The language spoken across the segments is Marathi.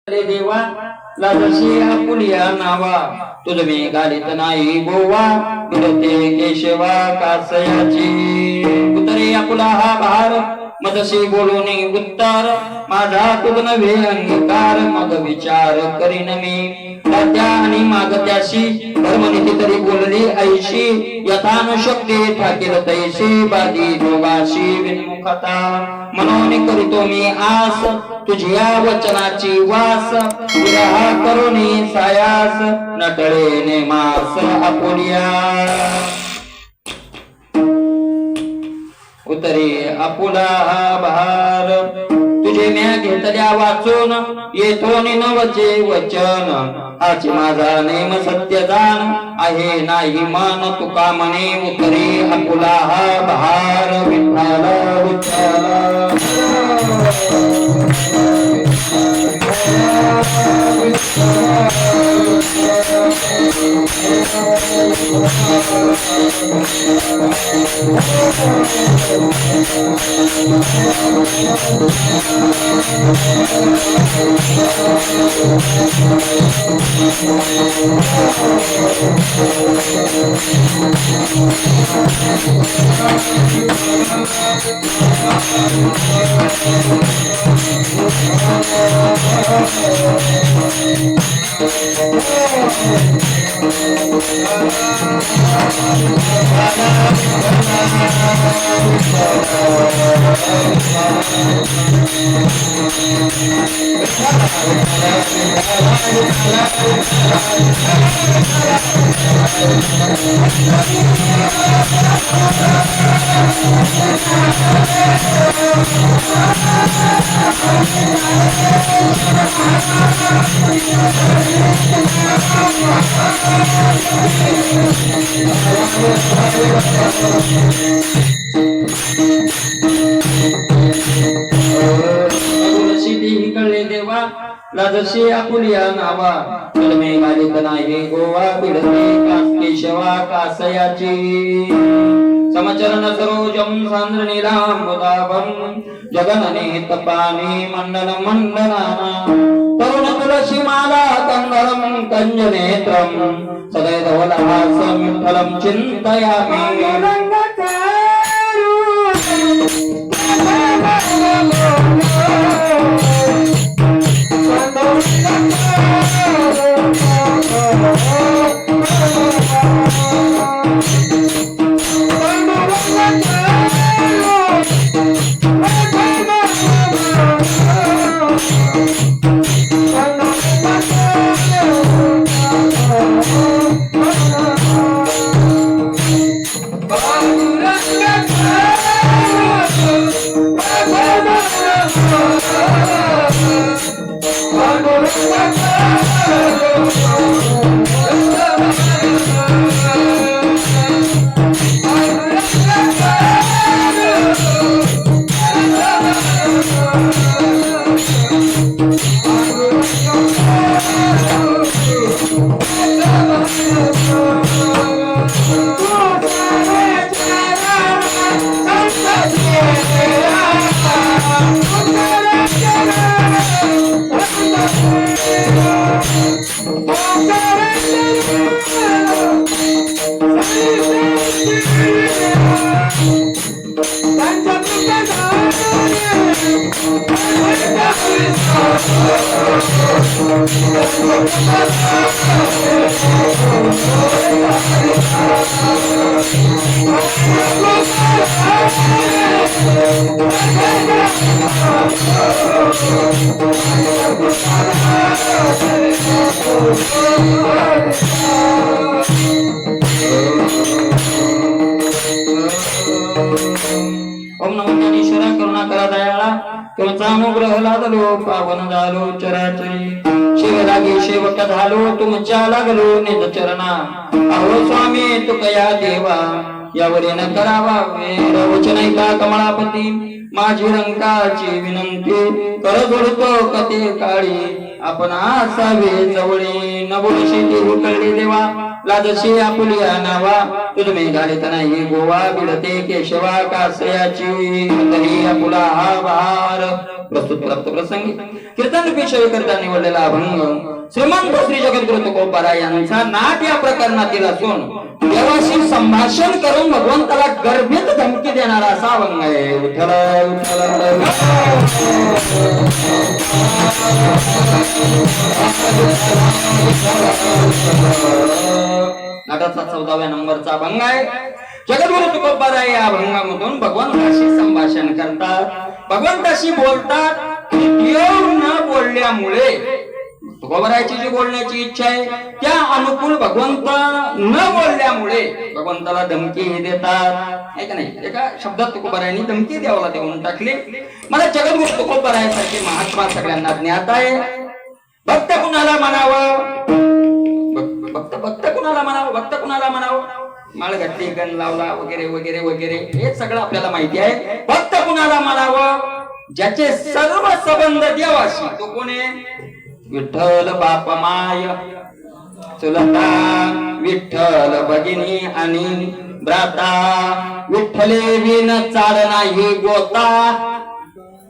देवा लाजशी आपुलिया नावा तुझ मी घालीत नाही गोवा विरते केशवा कासयाची उतरे आपुला हा भार मदशी बोलूनी उत्तर माझा तुझ नव्हे अंगीकार मग विचार करीन मी त्या आणि मागत्याशी धर्मनीती तरी बोलली ऐशी यथानुशक्ती ठाकील तैशी बाधी दोघाशी विन्मुखता मनोनी करीतो मी आस तुझ्या वचनाची वास विरह करुणी सायास नटळे नेमास आपुलिया उतरे आपुला हा भार तुझे म्या घेतल्या वाचून येतो नवचे वचन हाची माझा नेम सत्य जाण आहे नाही मन तुका म्हणे उतरे आपुला हा भार विठ्ठल लाजशी आपुलिया नावा कलमे घालीत नाही गोवा पिढते केशवा कासयाची समचरण सरोजम सांद्र नीलांबुदाभं जगनने तपानी मंडन मंडनाना तरुण तुलसी माला कंदरम कंजनेत्रम सदैधवलहासं विठ्ठलं चिन्तयामि ओम नमो ज्ञानेश्वर करुणा करा दयाळा तुमचा अनुग्रह लादलो पावन झालो चराचरी शिव लागे सेवक झालो तुमच्या लागलो निज चरणा अहो स्वामी तुकया देवा यावरी न करावा वेर वचन का कमळापती माझी रंकाची विनंती कर जोडतो कते काळी आपण असावे जवळे न बोलशी देऊ कळले देवा लाजशी आपुलिया नावा तुझ मी घालित नाही गोवा बिडते केशवा कासयाची तरी आपुला हा भार प्रस्तुत प्राप्त प्रसंगी कीर्तन विषय करता निवडलेला अभंग श्रीमंत श्री जगद्गुरु तुकोबारा यांचा नाट या प्रकरणातील असून देवाशी संभाषण करून भगवंताला गर्भित धमकी देणारा असा अभंग आहे. विठ्ठल विठ्ठल नाटाचा 14व्या नंबरचा अभंग आहे. जगद्गुरु तुकोबारा या अभंगामधून भगवंताशी संभाषण करतात, भगवंताशी बोलतात. न बोलल्यामुळे तुकोबाराची जी बोलण्याची इच्छा आहे त्या अनुकूल भगवंत न बोलल्यामुळे भगवंताला धमकी देतात. ऐका नाही, एका शब्दात तुकोबारायांनी धमकी द्यावाला देऊन टाकली. मला जगद्गुरु तुकोबारायांसारखे महात्मा सगळ्यांना ज्ञात आहे. भक्त कुणाला म्हणावं, भक्त कुणाला म्हणावं, भक्त कुणाला म्हणावं, माळ घातली, गण लावला वगैरे वगैरे वगैरे हे सगळं आपल्याला माहिती आहे. भक्त कुणाला म्हणावं, ज्याचे सर्व संबंध देवाशी. तो कोण आहे? विठ्ठल बाप माय चुलता, विठ्ठल भगिनी आणि भ्राता. विठ्ठले विन चाल नाही गोता,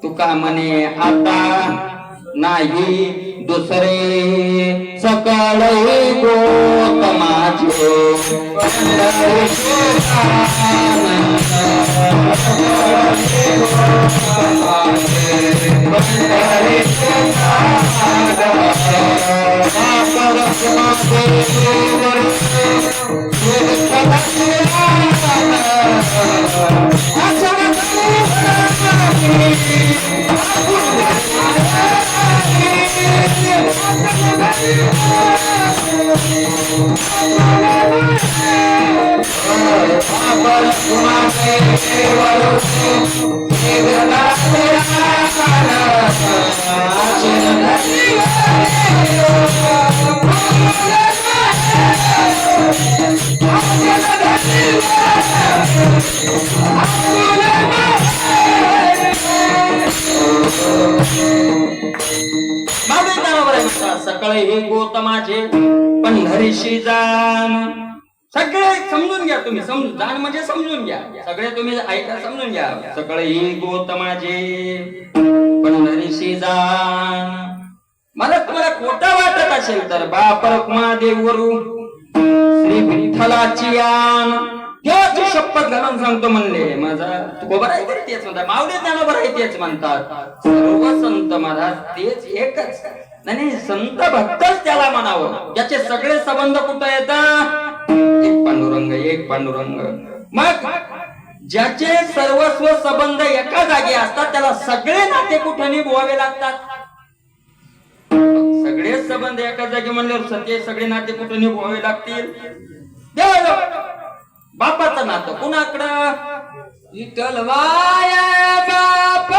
तुका म्हणे आता नाही दुसरे. सकळ गोत माझे सकाळी हे गोतमाचे पंढरीशी जाण. सगळे समजून घ्या तुम्ही, समजून जाण म्हणजे समजून घ्या, सगळे तुम्ही ऐका, समजून घ्या. सकाळी हे गोतमाचे पंढरीशी जाण. मला तुम्हाला खोटं वाटत असेल तर बाप रखुमादेवरू श्री विठ्ठलाची आण. देवाची शपथ घालून सांगतो म्हणले. माझा तुकोबारा आहे तरी तेच म्हणतात, माऊली ज्ञानोबा आहे तेच म्हणतात. सर्व संत महाराज तेच एकच. नाही, संत भक्तच त्याला म्हणावं, ज्याचे सगळे संबंध कुठं येतात? एक पांडुरंग, एक पांडुरंग. मग ज्याचे सर्वस्व संबंध एका जागी असतात त्याला सगळे नाते कुठे निभवावे लागतात? सगळे संबंध एका जागी म्हणल्यावर सगळे सगळे नाते कुठे निभवावे लागतील? बापाचं नातं कुणाकडं? विठ्ठलवाया बाप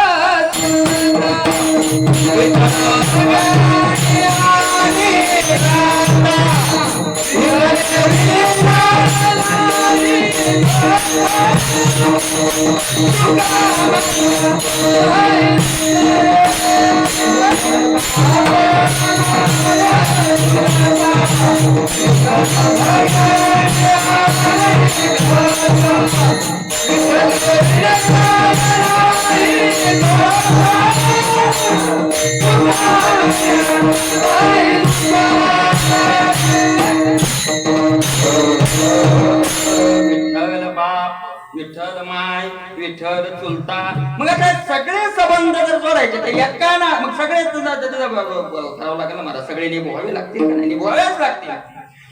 विठ्ठल बाप, विठ्ठल माय, विठ्ठल चुलता. मग आता सगळे संबंध जर जोडायचे तर एका ना, मग सगळे करावं लागेल मला. सगळे निभवावे लागतील का नाही? निभवावेच लागतील.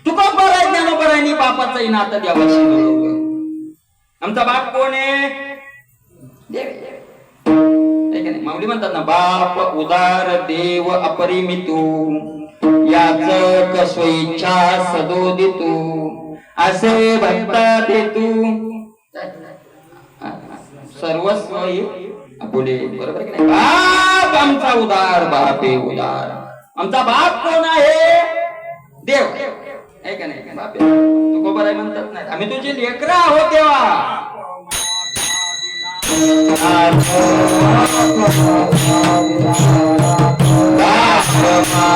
तुकोबारा ज्ञानोबारांनी बापाचंही नातं देवाशी जोडलं. आमचा बाप कोण आहे? देव. माऊली म्हणतात ना, बाप उदार देव अपरिमितू, याच स्वइच्छा सदोदितू, असे भक्ता देतू सर्वस्व पुढे. बरोबर की नाही? बाप आमचा उदार, बाप आहे उदार. आमचा बाप कोण आहे? देव आहे का नाही? बाप आहे. तुकोबारा म्हणतात नाही, आम्ही तुझे लेकरं आहोत देवा. बाप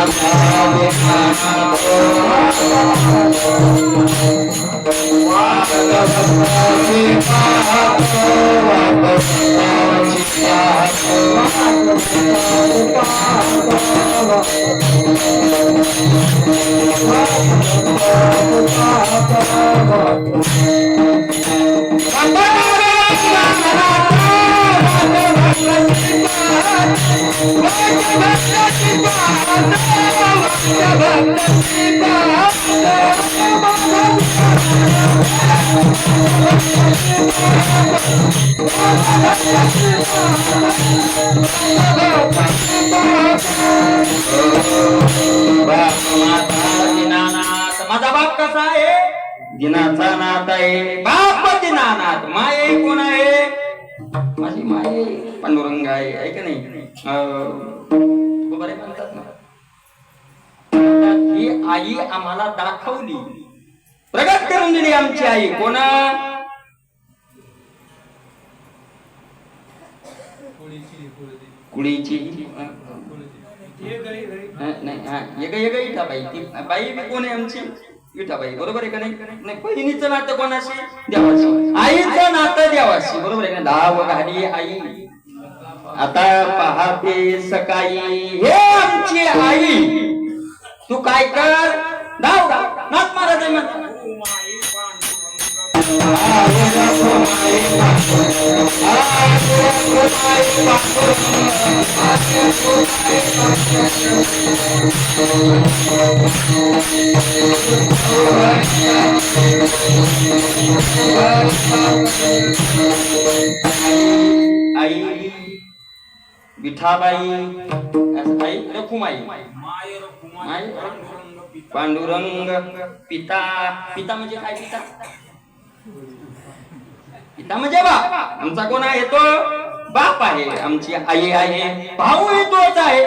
माझा बाप कसा आहे? दिनाचा नाथ आहे. बाप दिनानाथ. माये कोण आहे? माझी माये पांडुरंग आहे का नाही? बरे म्हणतात ना, ही आई आम्हाला दाखवली, प्रगट करून दिली आमची आई. कोणा? कुळीची नाही, इठाबाई. ती बाई बी कोण आहे आमची? इठाबाई. बरोबर आहे का नाही? बहिणीचं नातं कोणाशी? देवाशी. आईचं नातं देवाशी. बरोबर आहे का? धाव घाली आई आता पहाते सकाळी. हे आमची आई. तू काय कर? धाव नाथ महाराज म्हणतात आई विठाबाई, आई रखुमाई, पांडुरंग, पिता. पिता म्हणजे काय? पिता म्हणजे बाप. आमचा कोण आहे? तो बाप आहे. आमची आई आहे. भाऊही तोच आहे.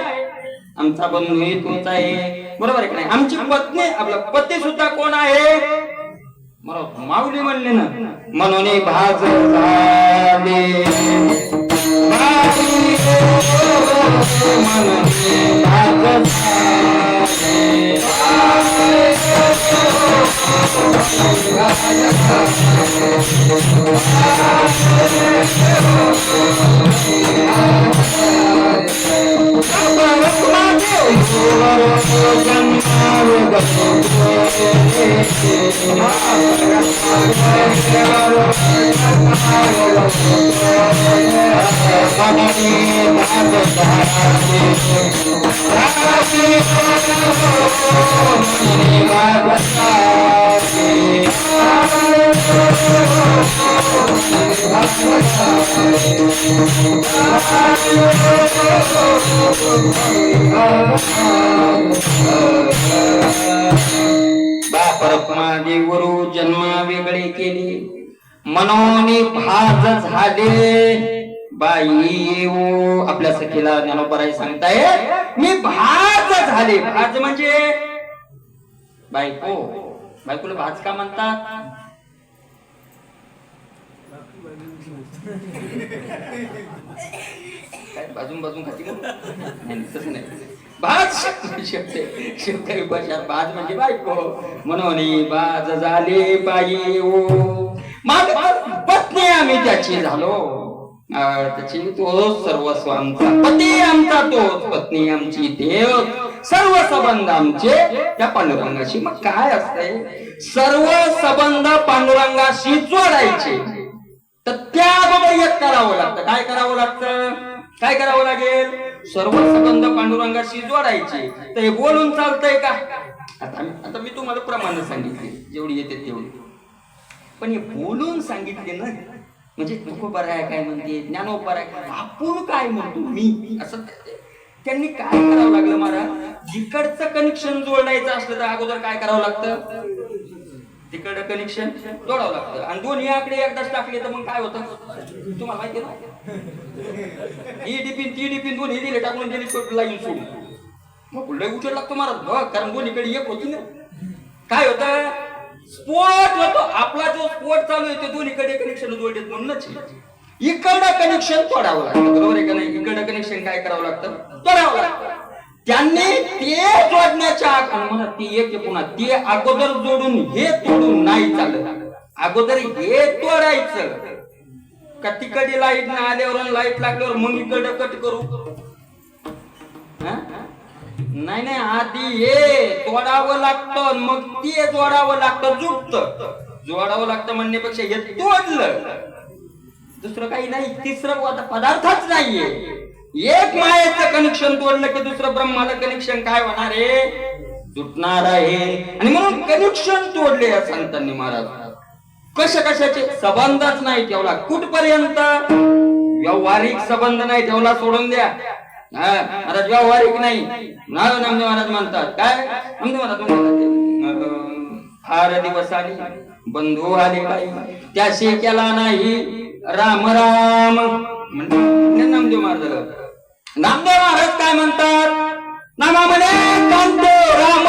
आमचा बंधूही तोच आहे. बरोबर आहे की नाही? आमची पत्नी, आपला पती सुद्धा कोण आहे? माऊली म्हणले ना, म्हणून भाज झाले बापरत्मादी गुरु जन्मा वेगळे केले मनोनी भाज झाले बाई. आपल्या सखीला ज्ञानोबराई सांगताय मी भाज झाले. भाज म्हणजे बायको. बायकोला भाज का म्हणतात? काय बाजून खाती? तसं नाही. भाज शेतकरी भाषात भाज म्हणजे बायको. म्हणून भाज झाले बाई. पत्नी आम्ही त्याची झालो. त्याची तोच सर्वस्व आमचा. पती आमचा तोच, पत्नी आमची देव. सर्व संबंध आमचे त्या पांडुरंगाशी. मग काय असतंय? सर्व संबंध पांडुरंगाशी जोडायचे तर त्याबरोबर एक करावं लागतं. काय करावं लागतं? काय करावं लागेल? सर्व संबंध पांडुरंगाशी जोडायचे. तर हे बोलून चालतंय का? आता मी तुम्हाला प्रमाण सांगितले जेवढी येते तेवढी, पण हे बोलून सांगितले ना, म्हणजे तुकोबार आहे काय म्हणते, ज्ञानोबार आहे, आपण काय म्हणतो मी, असं त्यांनी काय करावं लागलं महाराज? जिकडचं कनेक्शन जोडायचं असलं तर अगोदर काय करावं लागतं? तिकडं कनेक्शन जोडावं लागतं. आणि दोन्ही आकडे एकदाच टाकले तर मग काय होतं तुम्हाला माहिती ना? ही डिपिन ती डिपिन दोन्ही दिले टाकून दिली लाईन सोडून मग लय उचल लागतो महाराज. कारण दोन्हीकडे एक होती ना. काय होतं? स्पोर्ट होतो. आपला जो स्पोर्ट चालू आहे ते दोन्हीकडे कनेक्शन जोडलेत म्हणूनच इकडं कनेक्शन तोडावं लागतं. बरोबर आहे का नाही? इकडं कनेक्शन काय करावं लागतं? तोडावं लागतं. त्यांनी ते जोडण्याच्या मला ती एक पुन्हा ते अगोदर जोडून हे तोडून नाही चालत. अगोदर हे तोडायचं का तिकडे लाईट ना आल्यावर लाईट लागल्यावर मग इकडे कट करू. नाही नाही, आधी हे तोडावं लागतं मग ते जोडावं लागतं. जोडावं लागतं म्हणण्यापेक्षा हे तोडलं, दुसरं काही नाही. तिसरं पदार्थच नाहीये. एक मायेचं कनेक्शन तोडलं की दुसरं ब्रह्माला कनेक्शन काय होणार आहे, तुटणार आहे. आणि म्हणून कनेक्शन तोडले या संतांनी महाराज. कशाचे संबंधच नाही ठेवला. कुठपर्यंत व्यावहारिक संबंध नाही ठेवला, सोडून द्या. महाराज व्यावहारिक नाही. नामदेव महाराज म्हणतात काय, नामदेव महाराज फार दिवस आली बंधू आले बाई त्याशी केला नाही राम राम. नामदेव महाराज काय म्हणतात, नामा म्हणे कांतो राम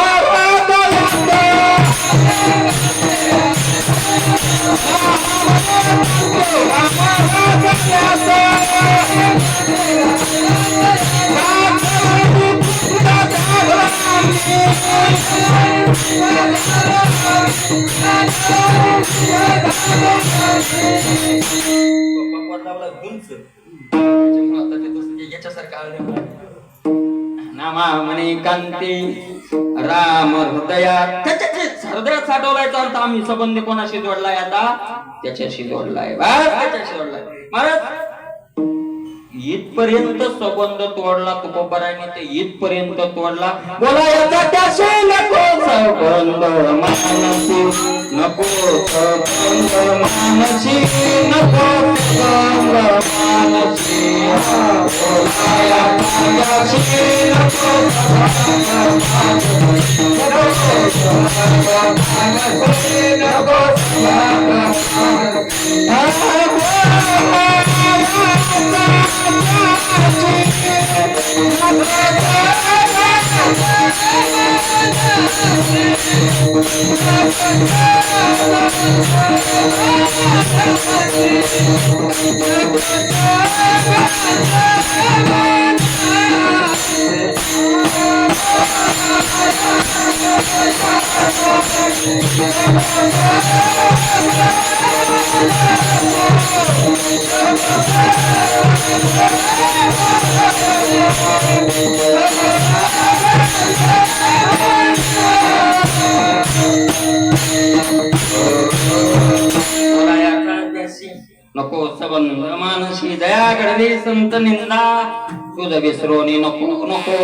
नामा म्हणे कांती राम हृदयात. हृदयात साठवलायचा अर्थ आम्ही संबंध कोणाशी जोडलाय, आता त्याच्याशी जोडलाय. त्याच्याशी जोडलाय महाराज. इथपर्यंत संबंध तोडला तुकोबाराने, ते इथपर्यंत तोडला. बोला याचा त्याशी नको संबंध मानसी, नको संबंध मानसी, नको संबंध मानसी. बोला याचा त्याशी नको संबंध मानसी, नको नको संबंध मानसी. दया घडली संत निंदा, तुझ विसरोनी नको नको.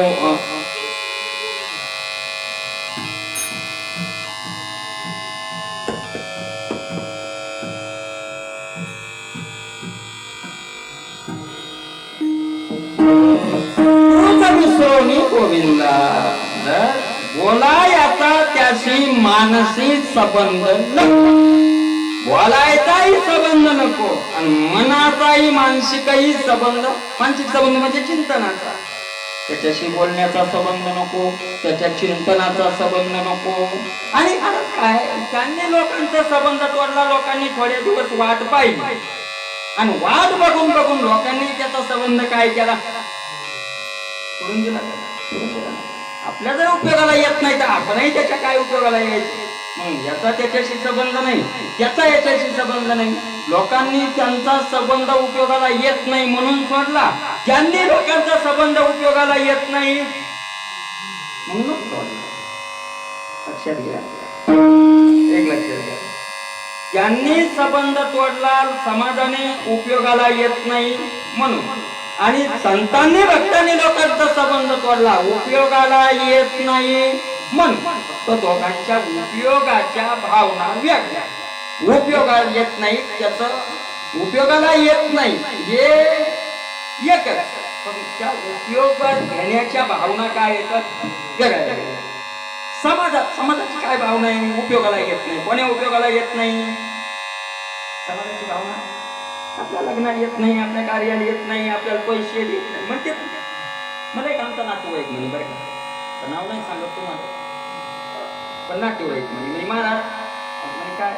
गोविंदा बोला याचा त्याशी मानसी संबंध नको, बोलायचाही संबंध नको आणि मनाचाही मानसिकही संबंध. मानसिक संबंध म्हणजे चिंतनाचा, त्याच्याशी बोलण्याचा संबंध नको, त्याच्या चिंतनाचा संबंध नको. आणि काय त्यांनी लोकांचा संबंध तोडला. लोकांनी थोडे दिवस वाट पाहिली आणि वाट बघून बघून लोकांनी त्याचा संबंध काय केला, सोडून दिला. आपल्या जर उपयोगाला येत नाही तर आपणही त्याच्या काय उपयोगाला यायचं. मग याचा त्याच्याशी संबंध नाही, त्याचा याच्याशी संबंध नाही. लोकांनी त्यांचा संबंध उपयोगाला येत नाही म्हणून सोडला. ज्यांनी लोकांचा संबंध उपयोगाला येत नाही म्हणून सोडला. लक्षात घ्या, एक लक्षात घ्या. ज्यांनी संबंध तोडला समाजाने उपयोगाला येत नाही म्हणून, आणि संतांनी भक्तांनी लोकांचा संबंध तोडला उपयोगाला येत नाही म्हणून. तो दोघांच्या उपयोगाच्या भावना वेगळ्या. उपयोगाला येत नाही, त्याच उपयोगाला येत नाही हे एकच, पण त्या उपयोगात घेण्याच्या भावना काय येतात वेगळ्या. समाजाची काय भावना आहे, उपयोगाला येत नाही. कोण्या उपयोगाला येत नाही, समाजाची भावना. आपल्या लग्नाला येत नाही, आपल्या कार्याला येत नाही, आपल्याला पैसे देत नाही म्हणते. मला एक आमचा नातेवाईक म्हणे, बरं का, नाव नाही सांगत तुम्हाला, पण नातेवाईक म्हणे महाराज म्हणे काय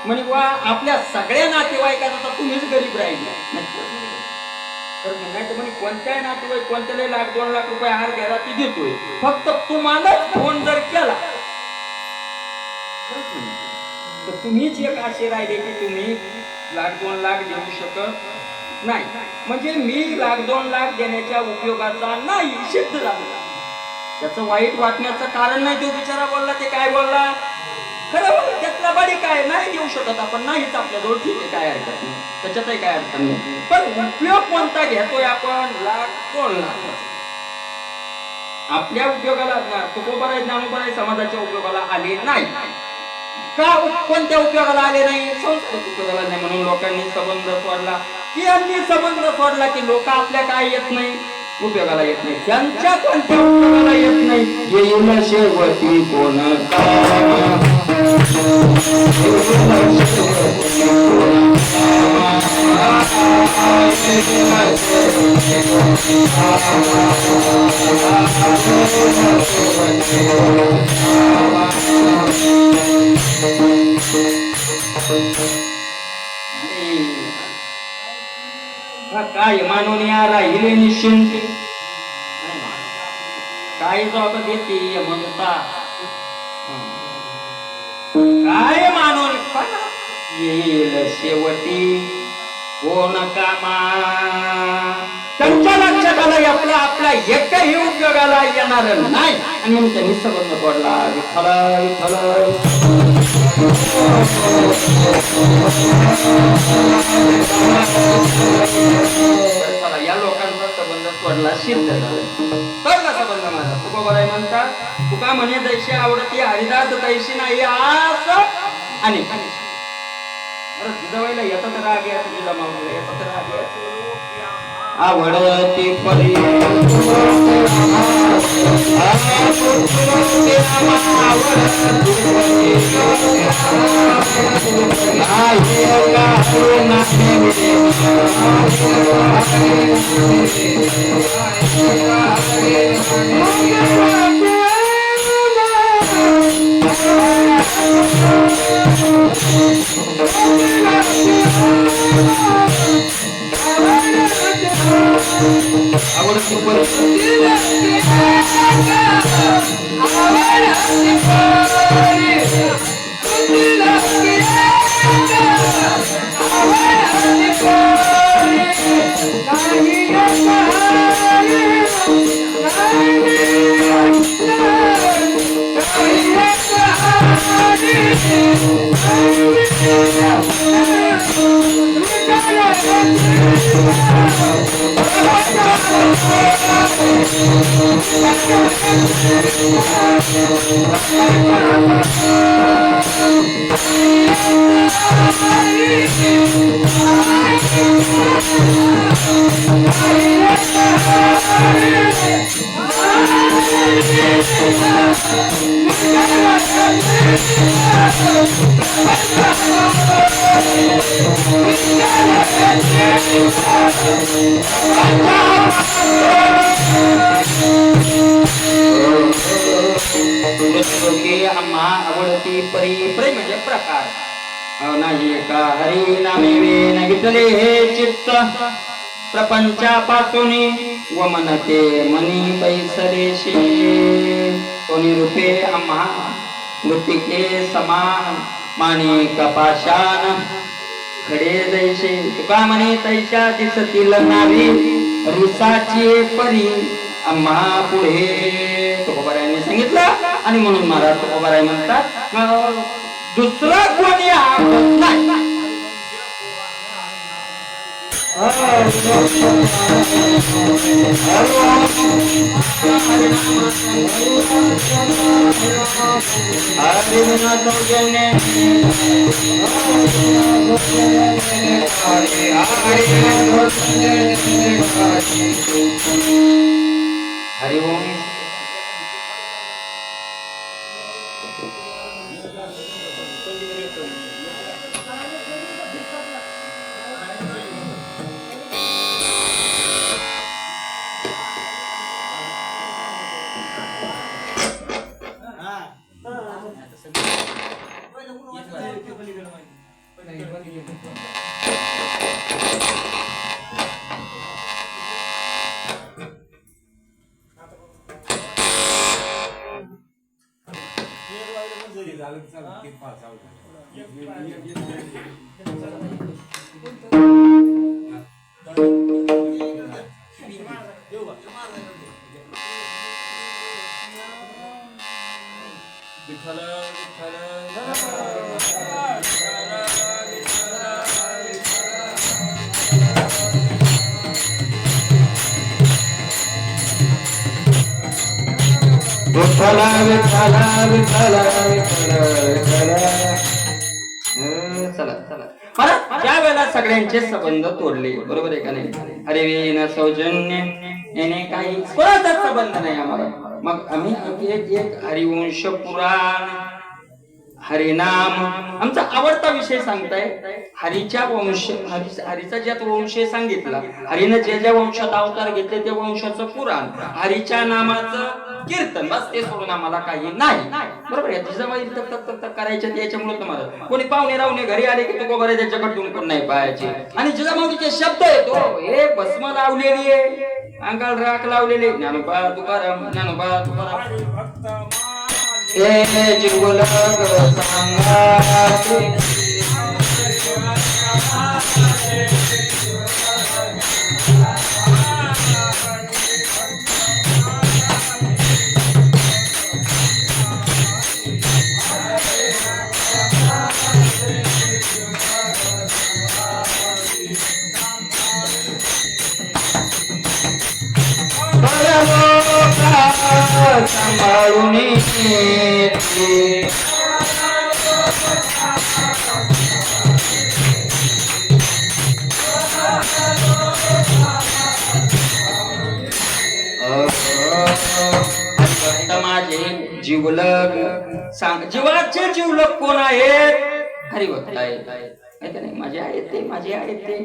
म्हणे, वा आपल्या सगळ्या नातेवाईकांना तर तुम्हीच गरीब राहिले. तर नाही तर म्हणे कोणत्याही नातेवाईक कोणत्याही लाख 2 लाख रुपये हार घ्यायला ती देतोय, फक्त तुम्हालाच फोन जर केला तर तुम्हीच एक असे राहिले की तुम्ही 1,00,000-2 लाख देऊ शकत नाही. म्हणजे मी 1,00,000-2 लाख देण्याच्या उपयोगाचा नाही सिद्ध झाला. त्याचं वाईट वाटण्याचं कारण नाही. तो बिचारा बोलला ते काय बोलला खरं बोल, त्यातला बडी काय नाही देऊ शकत आपण, नाहीच आपल्याजवळ, ठीक आहे काय हरकत नाही, त्याच्यातही काय अडचण नाही. पण उपयोग कोणता घेतोय आपण 1,00,000-2 लाख आपल्या उपयोगाला, तुकोबाराय ज्ञानोबाराय समाजाच्या उपयोगाला आले नाही. का कोणत्या उपयोगाला आले नाही? संस्कृत उपयोगाला नाही म्हणून लोकांनी संबंध सोडला. की यांनी संबंध सोडला की लोक आपल्या काय येत नाही, उपयोगाला येत नाही. त्यांच्या कोणत्या उपयोगाला येत नाही? येईल शेवटी कोण काय मानवनिया राहिले निश्चिंत, काय जॉब देते म्हणता काय मानून येईल शेवटी कोण कामा. त्यांच्या लक्षात आलं आपला आपला एकही उपयोगाला येणार नाही आणि म्हणून त्यांनी संबंध पडला. विठ्ठल विठ्ठल या लोकांचा संबंध सोडला सिद्ध झाला. कळला संबंध माझा. तुकोबाराय म्हणतात, तुका म्हणे जैशी आवडती हरिदास तैशी नाही असं. आणि जिजाबाईला येतात राग यायचं, जिजामाऊलीला येतात राग यायचं. आवडती परी आवडती परी. प्रेम म्हणजे प्रकार नाही का हरी नामे वेन विठले हे चित्त प्रपंचापासून व मनते मनी पैसरेशी. कोणी रूपे आम्हा मृतिके समान माणिक पाषाण खडे जैसे. तुका म्हणे तैशा दिसतील नावी रिसाची परी आम्हा पुढे. तुकोबारायांनी सांगितलं आणि म्हणून महाराज तुकोबाराय म्हणतात दुसरा कोणी आवडत नाही. हरि ओम. विठ्ठल विठ्ठल विठ्ठल विठ्ठल. चला चला मला ज्या वेळेला सगळ्यांचे संबंध तोडले, बरोबर आहे का नाही, हरिवेन सौजन्य याने काही कोणाचाच संबंध नाही आम्हाला, मग आम्ही एक हरिवंश पुराण हरिनाम आमचा आवडता विषय सांगताय. हरीच्या वंश हरीचा ज्यात वंश सांगितला, हरीनं ज्या ज्या वंशात अवतार घेतले त्या वंशाचं पुराण, हरीच्या नामाचं कीर्तन, बस ते सोडून आम्हाला काही नाही, बरोबर आहे. जिजाबाई तक करायच्या त्याच्यामुळे तुम्हाला कोणी पाहुणे राहुणे घरी आले की तू बरे त्याच्याकडून पण नाही पाहायचे. आणि जिजाबाईचे शब्द येतो, हे भस्म लावलेली आहे, अंगाल राख लावलेले, ज्ञानोबा तुकाराम ज्ञानोबा तुकाराम हे जीवलग सांगा सांभाळून माझे जीवलग सांग, जीवाचे जीवलग कोण आहेत? हरिभक्त आहेत, माझे आहेत ते, माझे आहेत ते.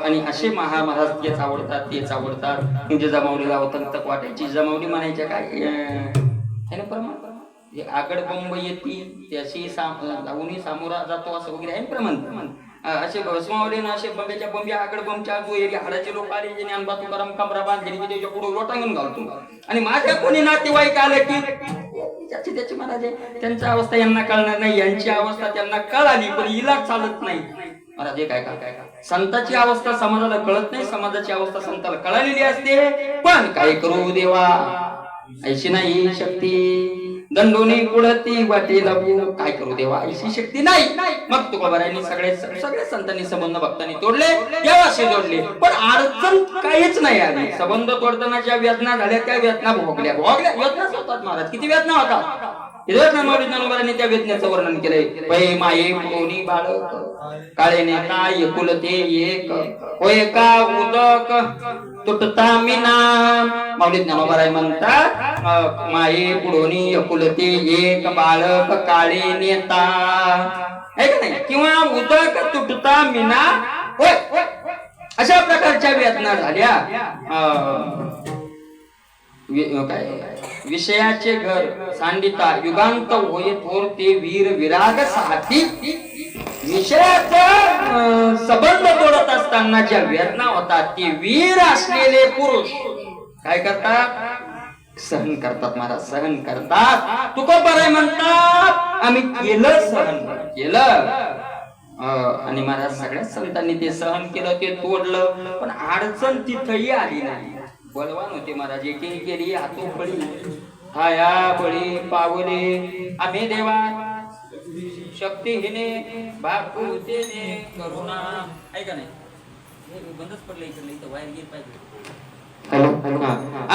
आणि असे महाराज तेच आवडतात, तेच आवडतात. म्हणजे जमावलीला होतं वाटायची जमावली म्हणायच्या काय आहे ना प्रमाण, आगड बंब येती त्याशी लावणी सामोरा जातो असं वगैरे आहे प्रमाण. असे भस्मावले ना असे बंब्याच्या बंब्या आगड बंबच्या एरिया हाडाचे लोक आले ज्ञानबा तुकाराम कमरा बांधली की त्याच्या पुढे लोटांगण घालतो. आणि माझ्या कोणी नातेवाईक आलं की ज्याची त्याची महाराज त्यांची अवस्था यांना कळणार नाही, यांची अवस्था त्यांना कळाली पण हिला चालत नाही. महाराज काय काय काय संताची अवस्था समाजाला कळत नाही, समाजाची अवस्था संताला कळालेली असते. पण काय करू देवा ऐशी नाही शक्ती, दंडोनी कुडती वाटे लागू, काय करू देवा ऐशी शक्ती नाही. मग तुकोबारायांनी सगळे संतांनी संबंध भक्तांनी तोडले, देवाशी जोडले, पण अडचण काहीच नाही आली. संबंध तोडताना ज्या वेदना झाल्या त्या वेदना भोगल्या वेदनाच होतात महाराज. किती वेदना होतात ज्ञानोबारांनी त्या वेदनेचं वर्णन केलंय. पै माये पुरोनी बाळक काळेने काय एकुलते एक, होय का उदक तुटता मीना. माऊली ज्ञानोबाराय म्हणतात माये पुढोनी एकुलते एक बाळक काळे नेता, आहे का नाही, किंवा उदक तुटता मीना. होय अशा प्रकारच्या वेदना झाल्या. काय विषयाचे घर सांडिता युगांत होय थोर ते वीर विराग साथी. विषयाचा संबंध तोडत असताना ज्या वेदना होतात ते वीर असलेले पुरुष काय करतात? सहन करतात महाराज, सहन करतात. तुकोबाराय म्हणतात आम्ही केलं, सहन केलं. आणि महाराज सगळ्या संतांनी ते सहन केलं, ते तोडलं, पण अडचण तिथही आली नाही. बलवान होते महाराज, एके केली हातो बळी हाया बळी पावले आम्ही देवा शक्तीहीने भागवतेने करुणा. ऐका नाही बंदच पडलं इकडे, इथं बाहेर गेलं पाहिजे.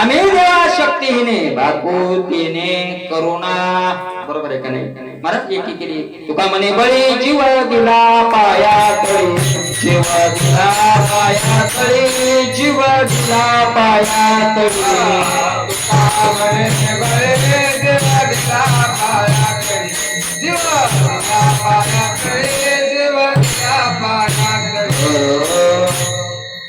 आम्ही देवा शक्तीहीने भागवतेने करुणा, बरोबर आहे का नाही महाराज. एकी केली तुका म्हणे बळी जीव दिला पाया तळी, जीव दिला पाया तळी, जीव दिला पाया तळी. तुका म्हणे बळी जीव दिला पाया तळी, जीव दिला पाया तळी, जीव दिला पाया तळी.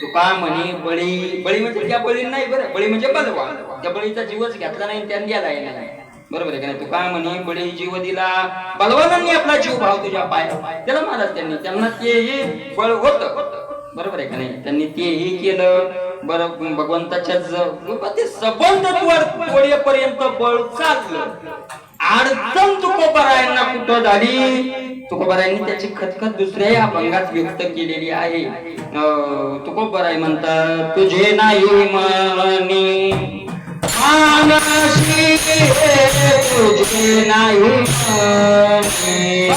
तुका म्हणे बळी, बळी म्हणजे त्या बळी नाही बरं, बळी म्हणजे बलवान. त्या बळीचा जीवच घेतला नाही त्याने द्यायला नाही, बरोबर आहे का नाही. तुका म्हणे बळी जीव दिला, बलवानांनी आपला जीव भाव तुझ्या पाया. त्याला महाराज त्यांना तेही बळ होत, बरोबर आहे का नाही. त्यांनी तेही केलं. बरं भगवंताच्या ते संबंध तोडेपर्यंत बळ चाललं. अडचण तुकोबारायांना कुठं झाली, तुकोबारायांनी त्याची खतखत दुसऱ्या अभंगात व्यक्त केलेली आहे. तुकोबाराय म्हणतात, तुझे नाही मनी मानसी, तुझे नाही मनी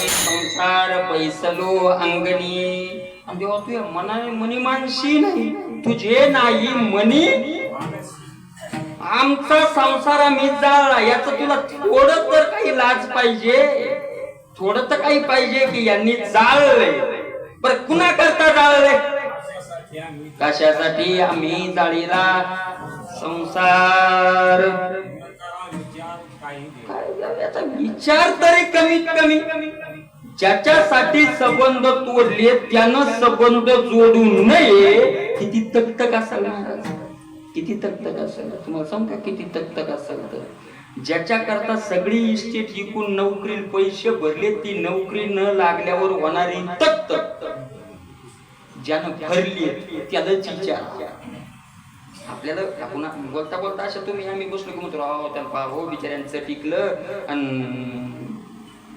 संसार पैसलो अंगणी, देवा तुझ्या मनाने मनी मानशी नाही, तुझे नाही मनी आमचा संसार आम्ही जाळला. याच तुला थोडं तर काही लाज पाहिजे, थोडं तर काही पाहिजे की यांनी जाळलंय. बरं कुणा करता जाळलंय, कशासाठी आम्ही जाळीला संसार. याचा विचार तरी कमीत कमी, ज्याच्यासाठी संबंध तोडले त्यानं संबंध जोडू नये. किती तकतक असेल महाराज, किती तकतक असेल तुम्हाला सांगू का, किती तकतक असेल. तर ज्याच्या करता सगळी इस्टेट विकून नोकरी पैसे भरले, ती नोकरी न लागल्यावर होणारी तकतक ज्यानं भरली त्यालाच विचार. आपल्याला आपण बोलता बोलता असं तुम्ही आम्ही बसलो की म्हणतो राव त्याला हो बिचाऱ्यांचं टिकलं आणि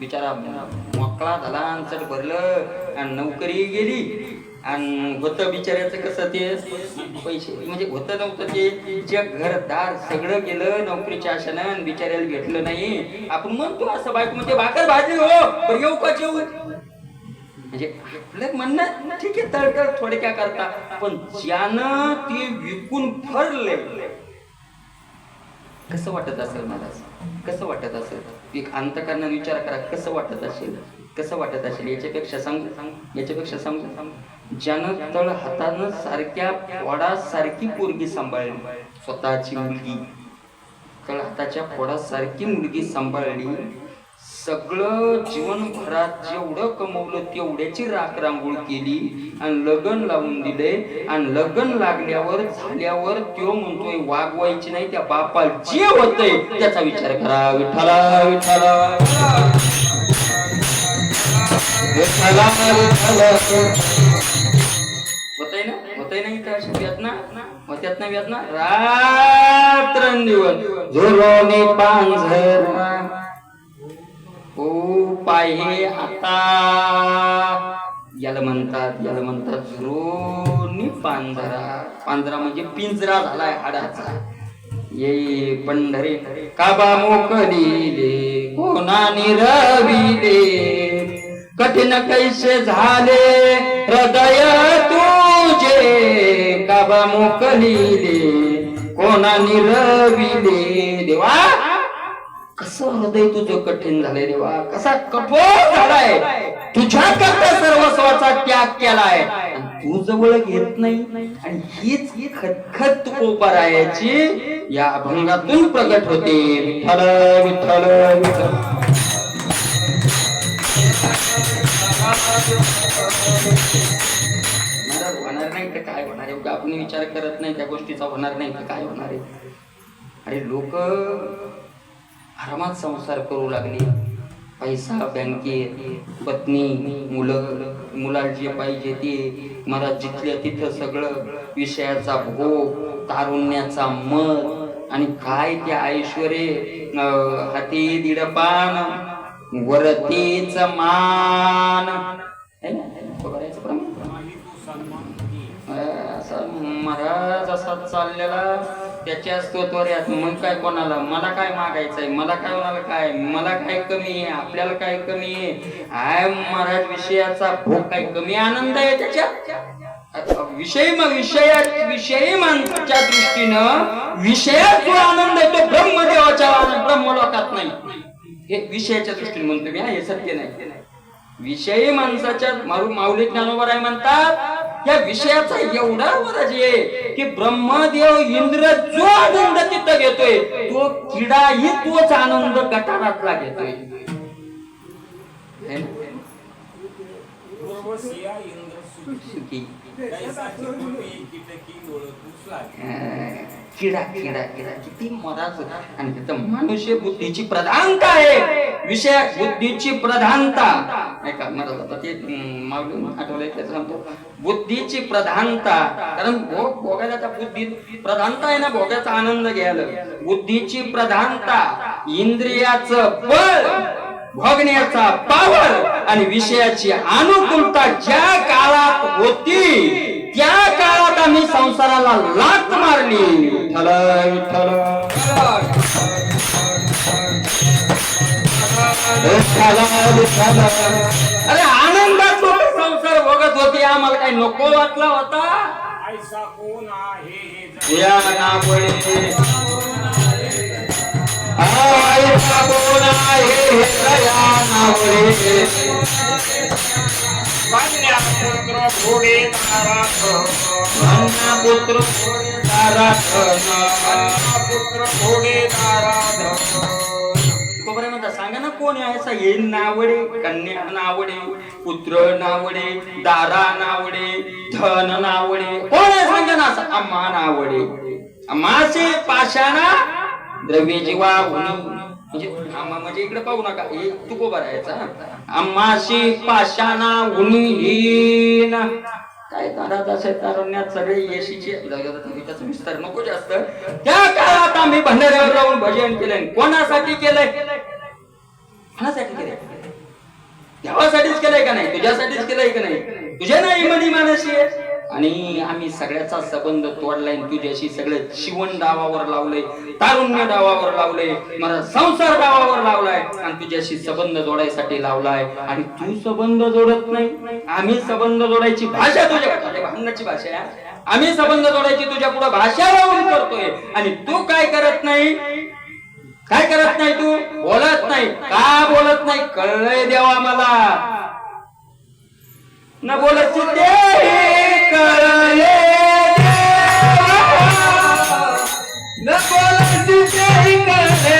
बिचारा मोकळा झाला आणि चट भरलं आणि नोकरी गेली आणि होतं बिचाऱ्याचं कसं ते पैसे म्हणजे होतं नव्हतं ते जे घरदार सगळं गेलं नोकरीच्या आशानं आणि बिचाऱ्याला भेटलं नाही. आपण म्हणतो असं बायको म्हणजे भाकर भाजी हो पण येऊ का जेवू म्हणजे आपलं म्हणणं ठीक आहे तळतळ थोडक्या करता. पण ज्यानं ते विकून फरले कसं वाटत असेल मला, कसं वाटत असेल एक अंतःकरणाने विचार करा, कसं वाटत असेल, कसं वाटत असेल. याच्यापेक्षा सांगू ज्यानं तळ हातानं सारख्या फोडासारखी पोरगी सांभाळली, स्वतःची मुलगी तळ हाताच्या फोडासारखी मुलगी सांभाळली, सगळं जीवनभरात जेवढं कमवलं तेवढ्याची राख रांगोळ केली आणि लग्न लावून दिले. आणि लग्न लागल्यावर झाल्यावर तो म्हणतोय वागवायची नाही, त्या बापाला जे होतंय त्याचा विचार करा. विठ्ठला विठ्ठला होतय नाही तर वेदना होत्यात ना वेदना रात्रंदिवस झुरोनी पांझर ओ पाहे आता याला म्हणतात झुरोनी पांझरा. पांझरा म्हणजे पिंजरा झालाय हाडाचा. ये पंढरे काबा मोकलीले कोणाने रविले, कठीण कैसे झाले हृदय तुझे, काबा मोकलीले कोणाने रविले. देवा कसं हृदय तुझं कठीण झालंय देवा, कसा कठोर झालाय, तुझ्या करता सर्वस्वाचा त्याग केलाय तू जवळ घेत नाही. आणि हीच खतखत तुकोबारायाची या अभंगातून प्रगट होते. विठ्ठल विठ्ठल विठ्ठल. होणार नाही तर काय होणार आहे, आपण विचार करत नाही त्या गोष्टीचा होणार नाही तर काय होणार आहे. अरे लोक आरामात संसार करू लागले, पैसा बँकेत, पत्नी, मुलाला जे पाहिजे ते, मला जिथल्या तिथं सगळं विषयाचा भोग, तारुण्याचा मत आणि काय ते ऐश्वर्य, हाती दीडपान, वरतीच मान महाराज असा चाललेला त्याच्या स्तोत्रात. मग काय कोणाला मला काय मागायचंय, मला काय कोणाला काय, मला काय कमी आहे, आपल्याला काय कमी आहे. हाय महाराज विषयाचा भोग काय कमी आनंद आहे त्याच्यात. विषयी माणसाच्या दृष्टीनं विषयात जो आनंद आहे तो ब्रह्मदेवाच्या ब्रह्मलोकात नाही. हे विषयाच्या दृष्टीने म्हणतो मी, हे सत्य नाही. विषयी माणसाच्या माऊली ज्ञानोबराय म्हणतात या विषयाचा एवढा महाराज आहे की ब्रह्मदेव इंद्र जो आनंद तिथं घेतोय तो किडाही तोच आनंद गटारातला घेतोय. किडा किडा किडा किती महाराज. आणि तिथं मनुष्य बुद्धीची प्रधानता आहे, विषय बुद्धीची प्रधानता. ऐका मला ते मागून आठवलंय त्याचं सांगतो. बुद्धीची प्रधानता, कारण भोगायला त्या बुद्धी प्रधानता आहे ना, भोगाचा आनंद घ्यायला. बुद्धीची प्रधानता, इंद्रियाचं बळ, भोगण्याचा पावर आणि विषयाची अनुकूलता ज्या काळात होती त्या काळात आम्ही संसाराला लाथ मारली. विठ्ठल विठ्ठल अरे आनंदात संसार भोगत होती, आम्हाला काही नको वाटला होता. या नावडे पुत्र म्हणता सांगा ना कोण आहे असा. हे नावडे, कन्या नावडे, पुत्र नावडे, दारा नावडे, धन नावडे, कोण आहे सांगा ना असं. अम्मा नावडे, अम्माचे पाषाणा द्रव्य जीवा म्हणजे इकडे पाहू नका, हे तुको भरायचा. अम्माशी पाषाणा उनीहीन काय दारात असे तारुण्यात सगळे येशीचे त्याचा विस्तार नको जास्त. त्या काळात आम्ही भंडाऱ्यावर जाऊन भजन केलंय. कोणासाठी केलंय? कोणासाठी केलंय? देवासाठीच केलंय का नाही? तुझ्यासाठीच केलंय का नाही? तुझ्या नाही मनी मानसी आहे. आणि आम्ही सगळ्याचा संबंध तोडलाय, तुझ्याशी सगळे शिवण डावावर लावलंय, तारुण्य डावावर लावलंय, मला संसार डावावर लावलाय आणि तुझ्याशी संबंध जोडायसाठी लावलाय. आणि तू संबंध जोडत नाही. आम्ही संबंध जोडायची भाषा तुझ्या भांडणाची भाषा आहे. आम्ही संबंध जोडायची तुझ्या पुढे भाषा लावून करतोय आणि तू काय करत नाही. काय करत नाही? तू बोलत नाही. का बोलत नाही? कळलंय देवा मला. न बोलत कळले न बोलत कळले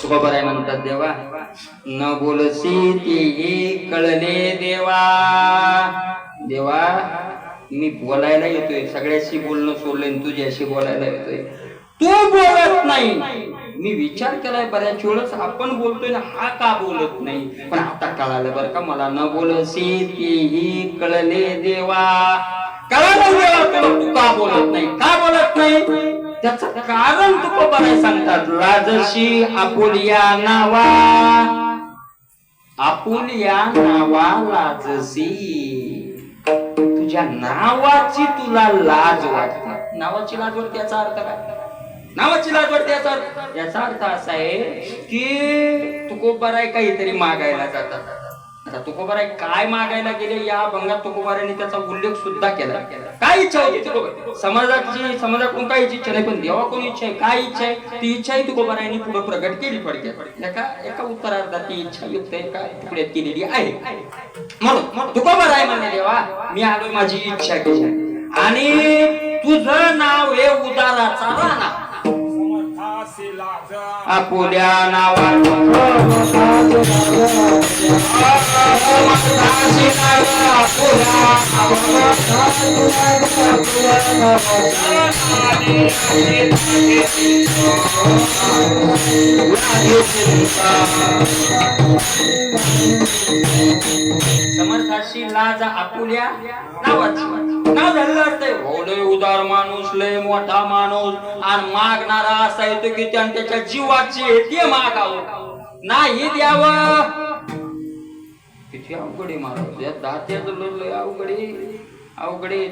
बरोबर म्हणतात देवा. न बोलसी तेही कळले देवा. देवा मी बोलायला येतोय, सगळ्याशी बोलणं सोडलंय, तुझ्याशी बोलायला येतोय. तू बोलत नाही. मी विचार केलाय बऱ्याच वेळेस आपण बोलतोय ना हा का बोलत नाही, पण आता कळालं बरं का मला. न बोलसी तेही कळले देवा. कळालं देवा तुला तू का बोलत नाही, का बोलत नाही त्याचं कारण तुकोबाराय सांगतात. लाजशी आपुलिया नावा, आपुलिया नावा लाजसी. तुझ्या नावाची तुला लाज वाटते. नावाची लाज वाटते याचा अर्थ काय? नावाची लाज वाटते याचा अर्थ असा आहे की तुकोबाराय काहीतरी मागायला जातात. आता तुकोबाराय काय मागायला गेले या अभंगात तुकोबारायने त्याचा उल्लेख सुद्धा केला. काय इच्छा होती समाजाकडून काही इच्छा नाही, पण देवाकडून इच्छा आहे. काय इच्छा आहे? ती इच्छा तुकोबारायने पुढे प्रगट केली. थोडक्यात एका उत्तरार्धात ती इच्छा युक्त एका तुकड्यात केलेली आहे. म्हणून तुकोबाराय म्हणले देवा मी आलो माझी इच्छा केली आणि तुझं नाव हे उदाराचा राणा. आपुल्या नावात समर्थाशी लाज आपुल्या नावाची. नाव झालेलं असतंय लय उदार माणूस, लय मोठा माणूस, आणि मागणारा असा येतो की त्याच्या जीवाचे ते मागावं नाही द्यावं. किती अवघडे महाराज या दात्याचं लय अवघडे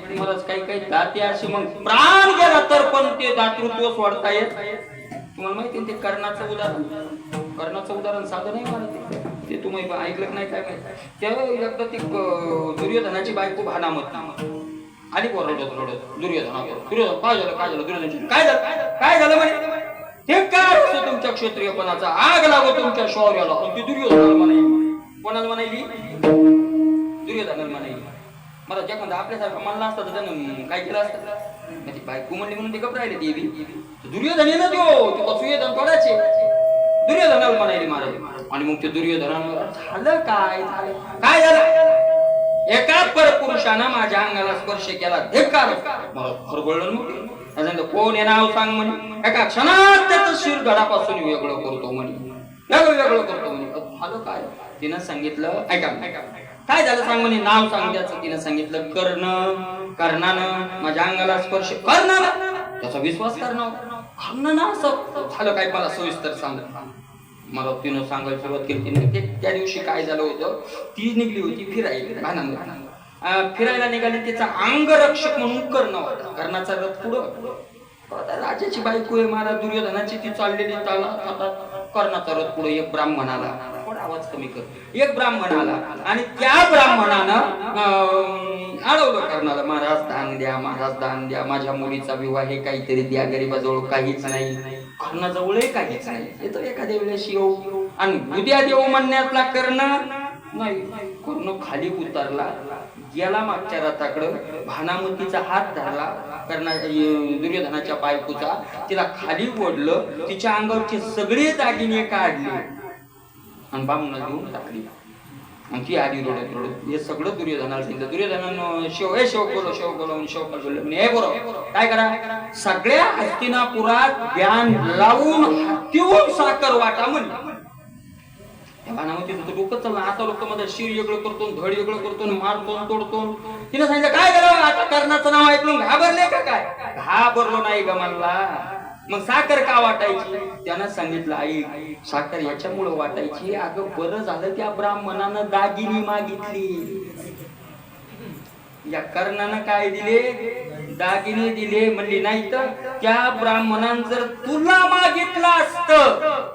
तुम्हालाच काही दाते असे मग प्राण गेला तर पण ते दातृत्व सोडता येत. तुम्हाला माहिती ते कर्णाचं उदाहरण साधं नाही मला ते तुम्ही ऐकलं नाही काय माहिती. त्या एकदा ती दुर्योधनाची बायको भानामत आली रडत दुर्योधन काय झालं म्हणे हे काय असतं तुमच्या क्षत्रियपणाचा आग लागो तुमच्या शौर्याला. ती दुर्योधनाला म्हणाली. कोणाला म्हणाली? दुर्योधनाला म्हणाली. मला जखंदा आपल्यासारखा मानला असता तर त्यानं काय केलं असतं. ती बायको म्हणली म्हणून ते घबरायले देवी. दुर्योधनेनं तो सुयोधन तोडायचे दुर्योधनाला म्हणाली महाराज. आणि मग ते दुर्योधनानं झालं काय झालं? एका परपुरुषानं माझ्या अंगाला स्पर्श केला. मला खरबळलं मग कोण हे नाव सांग म्हणे. एका क्षणात त्याचं शिर धडापासून वेगळं करतो म्हणे. झालं काय? तिनं सांगितलं ऐका काय झालं सांग म्हणे. नाव सांग त्याचं. तिनं सांगितलं कर्णानं माझ्या अंगाला स्पर्श. कर्णानं त्याचा विश्वास कर्णानं असं झालं काय मला सविस्तर सांग. मला तिनं सांगायला सुरुवात केली. त्या दिवशी काय झालं होतं, ती निघली होती फिरायला निघाली. त्याचा अंगरक्षक म्हणून कर्ण होता. कर्णाचा रथ पुढं राजाची बायको आहे महाराज दुर्योधनाची. ती चाललेली कर्णाचा रथ पुढे एक ब्राह्मण आला. आवाज कमी कर. एक ब्राह्मण आला आणि त्या ब्राह्मणानं अडवलं कर्णाला. महाराज दान द्या माझ्या मुलीचा विवाह हे काहीतरी द्या. गरीबाजवळ काहीच नाही, कर्णाजवळ काहीच नाही. येतो एखाद्या वेळेस येऊ आणि उद्या देऊ म्हणण्यातला कर्ण नाही. कर्ण खाली उतरला गेला मागच्या रथाकडं. भानामतीचा हात धरला दुर्योधनाच्या बायकोचा. तिला खाली ओढलं. तिच्या अंगावरचे सगळे दागिने काढले आणि बामणाला घेऊन टाकली. आणि ती आली रडत. हे सगळं दुर्योधनाला सांगितलं. दुर्योधनानं शेव बोलवून हे बरोबर काय करा सगळ्या हस्तिनापुरात ब्यान लावून हत्तीहून साखर वाटा म्हणली. भानामतीचं डोकं चाललं. आता लोक मध्ये शिर वेगळं करतो, धड वेगळं करतो, मारतो तोडतो. तिने सांगितलं काय करावं आता. कर्णाचं नाव ऐकून घाबरले का काय? घाबरलो नाही ग म्हणला. मग साखर का वाटायची? त्यानं सांगितलं आई साखर याच्यामुळं वाटायची. अगं बरं झालं त्या ब्राह्मणानं दागिनी मागितली. या कर्णानं काय दिले? दागिने दिले. म्हणली नाही तर त्या ब्राह्मणानं जर तुला मागितलं असतं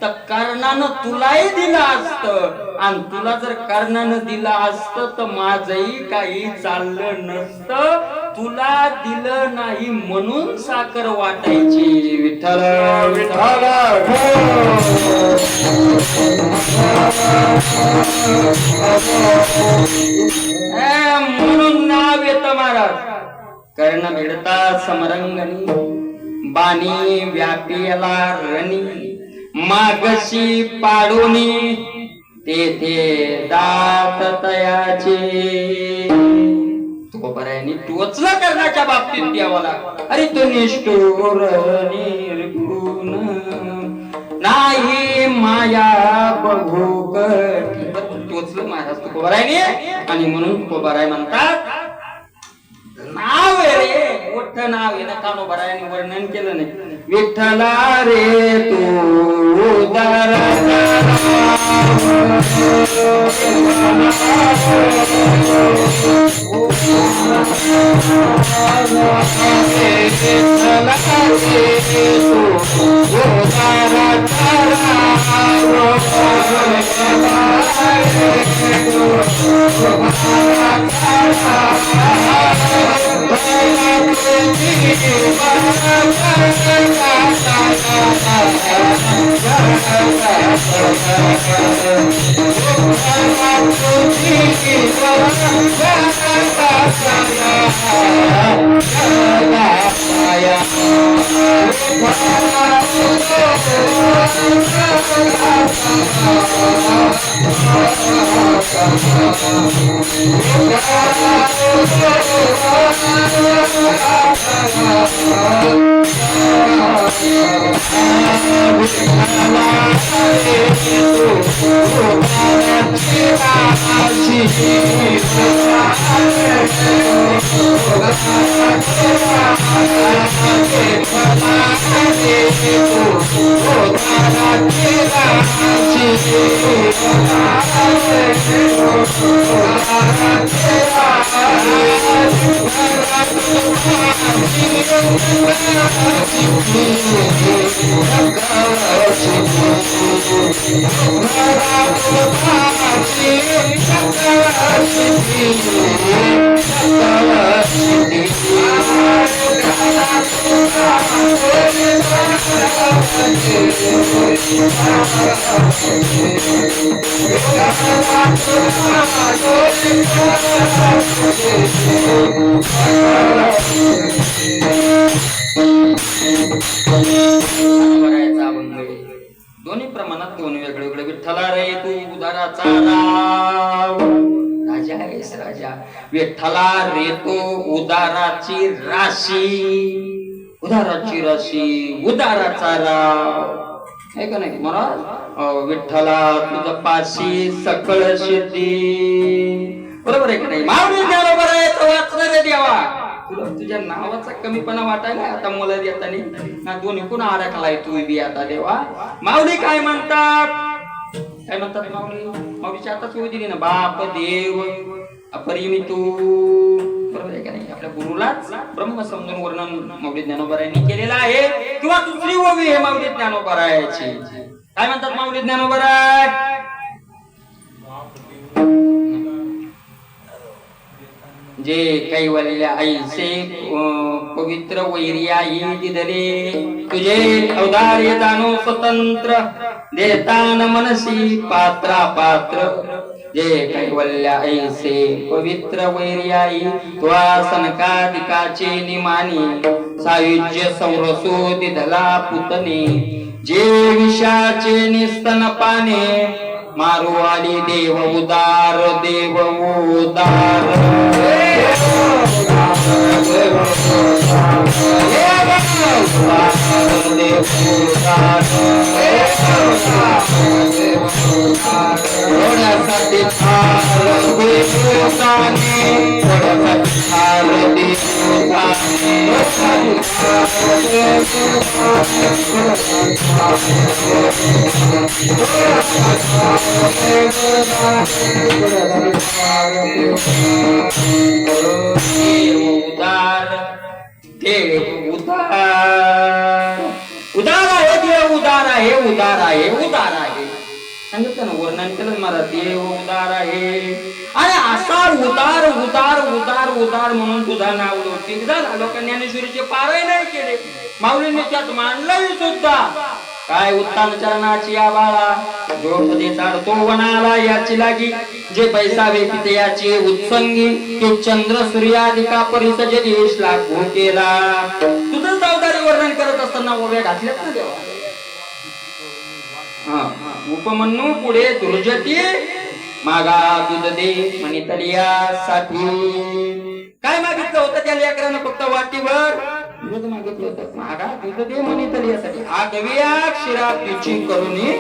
तर कर्णानं तुलाही दिलं असतं. आणि तुला जर कर्णानं दिलं असतं तर माझही काही चाललं नसतं. तुला दिलं नाही म्हणून साखर वाटायची. विठ्ठल विठ्ठल म्हणून नाव येतं महाराज. कर्ण मिळता समरंगणी बाणी व्यापीला रणी. मागशी पाडूनी तेथे दात तयाचे. तुकोबारायांनी टोचलं कर्णाच्या बाबतीत देवाला. अरे तो निष्ठुर निर्गुण करून नाही माया बघू टोचलं महाराज तुकोबारायने आणि म्हणून तुकोबाराय म्हणतात नाव आहे रे मोठं नाव आहे ना कानोबारायने वर्णन केलं नाही विठ्ठला रे तू उदारा दोन्ही प्रमाणात दोन वेगळे वेगळे विठ्ठला रे तू उदाराचा राव राजा आहेस राजा विठ्ठला रे तू उदाराची राशी उदाराची राशी उदाराचा राव आहे का नाही महाराज विठ्ठला तुझं पाशी सकळ सिद्धी बरोबर आहे का नाही माऊली बरोबर आहे तो वाचणार रे देवा तुला तुझ्या नावाचा कमीपणा वाटायला आता मला देताना ना दोन्ही कोण आराखलाय तू बी आता देवा माऊली काय म्हणतात माऊली माऊलीची आता सोय दिली ना बाप देव अपरिमी तू बरोबर आहे का नाही आपल्या गुरुलाच ब्रह्म समजून वर्णन माऊली ज्ञानोबरायांनी केलेलं आहे किंवा दुसरी ओवी आहे माऊली ज्ञानोबरायाची काय म्हणतात माऊली ज्ञानोबराय जे कैवल्य ऐसे पवित्र वैर्याई दिदले तुझे औदार्य जाणो स्वतंत्र देतान मनसी पात्रा पात्र जे कैवल्य ऐसे पवित्र वैर्याई त्वा सनकादिकाचे निमानी सायुज्य संरसो दिदला पुतने जे विषाचे निस्तन पाने मारू आली देव उदार देव उदार उदार देव उदार उदार आहे देव उदार आहे उदार आहे उदार आहे सांगितलं ना वर्णन केलं मला देव उदार आहे आणि असा उदार उदार उदार उदार म्हणून तुझा नाव लौकिक झाला लोकांनी ज्ञानेश्वरीचे पारायण नाही केले माऊलींनी त्यात मांडलंही सुद्धा काय उत्तम चरणाची आबाळा द्रौपदी चालतो वनाला याची लागी जे पैसावे पिते याची उत्संगी ते चंद्र सूर्यादिका परिसज देश लागू केला तुझं चौदारी वर्णन करत असताना ओव्या घातल्यात ना देवा उपमन्यू पुढे दुर्जती मागा दूध दे म्हणितलिया साठी काय मागितलं होतं त्या लेकरानं फक्त वाटीवर दुसरंच मागितलं होतं मागा तुझं ते म्हणे तरी यासाठी आगव्या क्षीरा तिची करुणी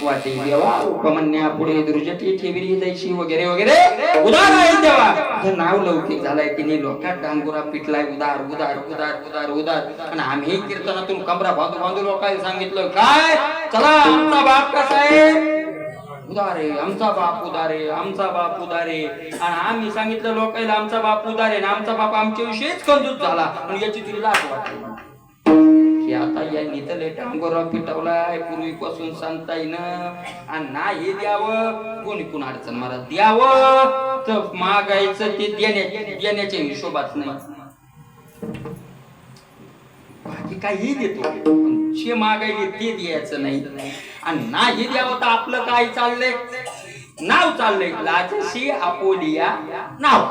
वाटे देवा उपमन्या पुढे दुर्जटी ठेवली जायची वगैरे वगैरे उदार आहे देवा हे नाव लौकिक झालंय तिने लोकात डांगुरा पिटलाय उदार उदार उदार उदार उदार आणि आम्ही कीर्तनातून कमरा बांधू बांधू लोकांना सांगितलं काय चला आमचा बाप कसा आहे उदारे आमचा बाप उदारे आमचा बाप उदारे आणि आम्ही सांगितलं लोकांना आमचा बाप उदारे आणि आमचा बाप आमच्या विषयीच कंजूस झाला आणि याची तुला लाज वाटली की आता या नितले टांगोरा पिटवलाय पूर्वीपासून सांगतायनं आणि नाही द्यावं कोणी कोण अडचण मला द्यावं तर मागायचं ते देण्याच्या हिशोबात नाही बाकी काही देतो जे मागायले ते द्यायचं नाही आणि नाही द्यावं तर आपलं काय चाललंय नाव चाललंय लाजशी आपोलिया नाव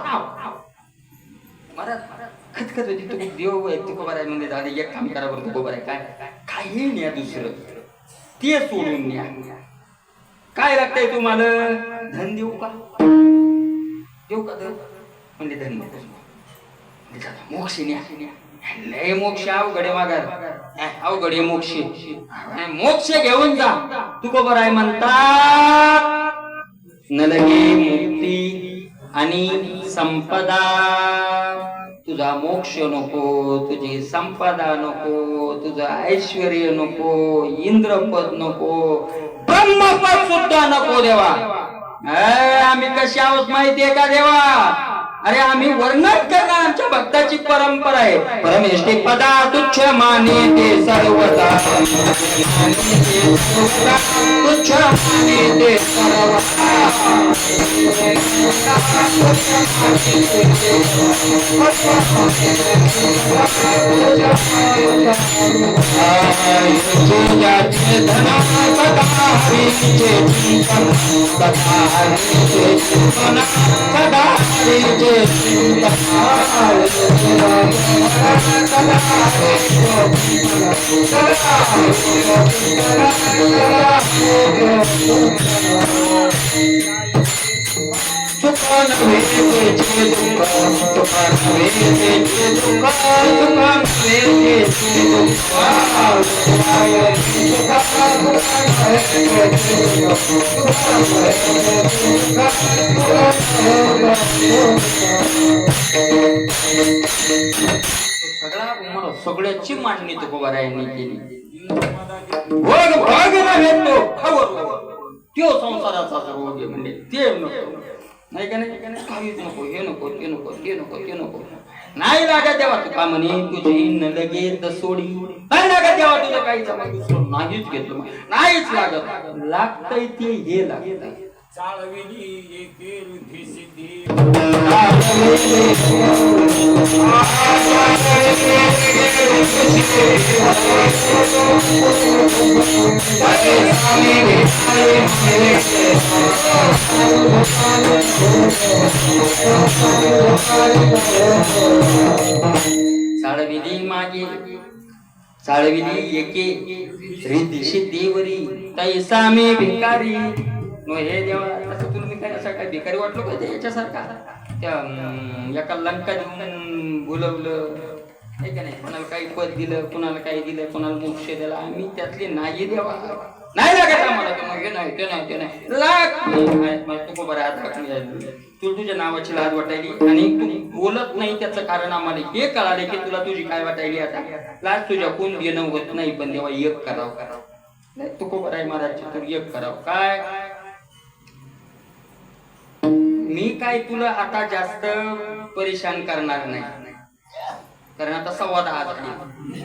खतखत होती तू देव आहे तू खबर आहे म्हणजे दादा एक काम करा बरं तू खबर आहे काय काही न्या दुसरं ते सोडून न्या काय लागतंय तुम्हाला धन देऊ का धन म्हणजे धन मोक्ष न्या लय मोक्ष अवघडे मागार अवघडे मोक्ष मोक्ष घेऊन जा तू खबर आहे म्हणतात न लगे मुक्ती आणि संपदा तुझा मोक्ष नको तुझी संपदा नको तुझं ऐश्वर्य नको इंद्रपद नको ब्रह्मपद सुद्धा नको देवा आम्ही कशी आहोत माहितीये का देवा अरे आम्ही वर्णन करणार आमच्या भक्ताची परंपरा आहे परमेष्ठी पदा तुच्छ माने ते सर्वदा तुच्छ माने ते सगळ्याची मांडणी तो कोबारायांनी केली भोग भाग नव्हे तो संसाराचा सर्व म्हणजे ते नको नाही का नाही काहीच नको हे नको ते नको ते नको ते नको नाही लागत तेव्हा तुका म्हणे तुझी न लगेच सोडी नाही लागत तेव्हा तुझं काहीच नाहीच घेतलं नाहीच लागत लागतंय ते हे लागत साळविली मागे साळविली एके रिद्धी सिद्धीवरी तैसा मी भिकारी नो हे देवा असं तुला मी काय असं काय भिकारी वाटलो का याच्यासारखा त्या एका लंका देऊन बोलवलं हे का नाही कोणाला काही पद दिलं कोणाला काही दिलं कोणाला मोक्ष दिला आम्ही त्यातले नाही देवा नाही लागत आम्हाला हे नाही ते नाही ते नाही लाग तू बरं आता तुला तुझ्या नावाची लाज वाटायली आणि तू बोलत नाही त्याचं कारण आम्हाला हे कळाले की तुला तुझी काय वाटायली आता लाज तुझ्या कोण देणं होत नाही पण तेव्हा एक करावं तू को बरं आहे महाराज तू एक करावं काय मी काय तुला आता जास्त परेशान करणार नाही कारण आता संवाद झाली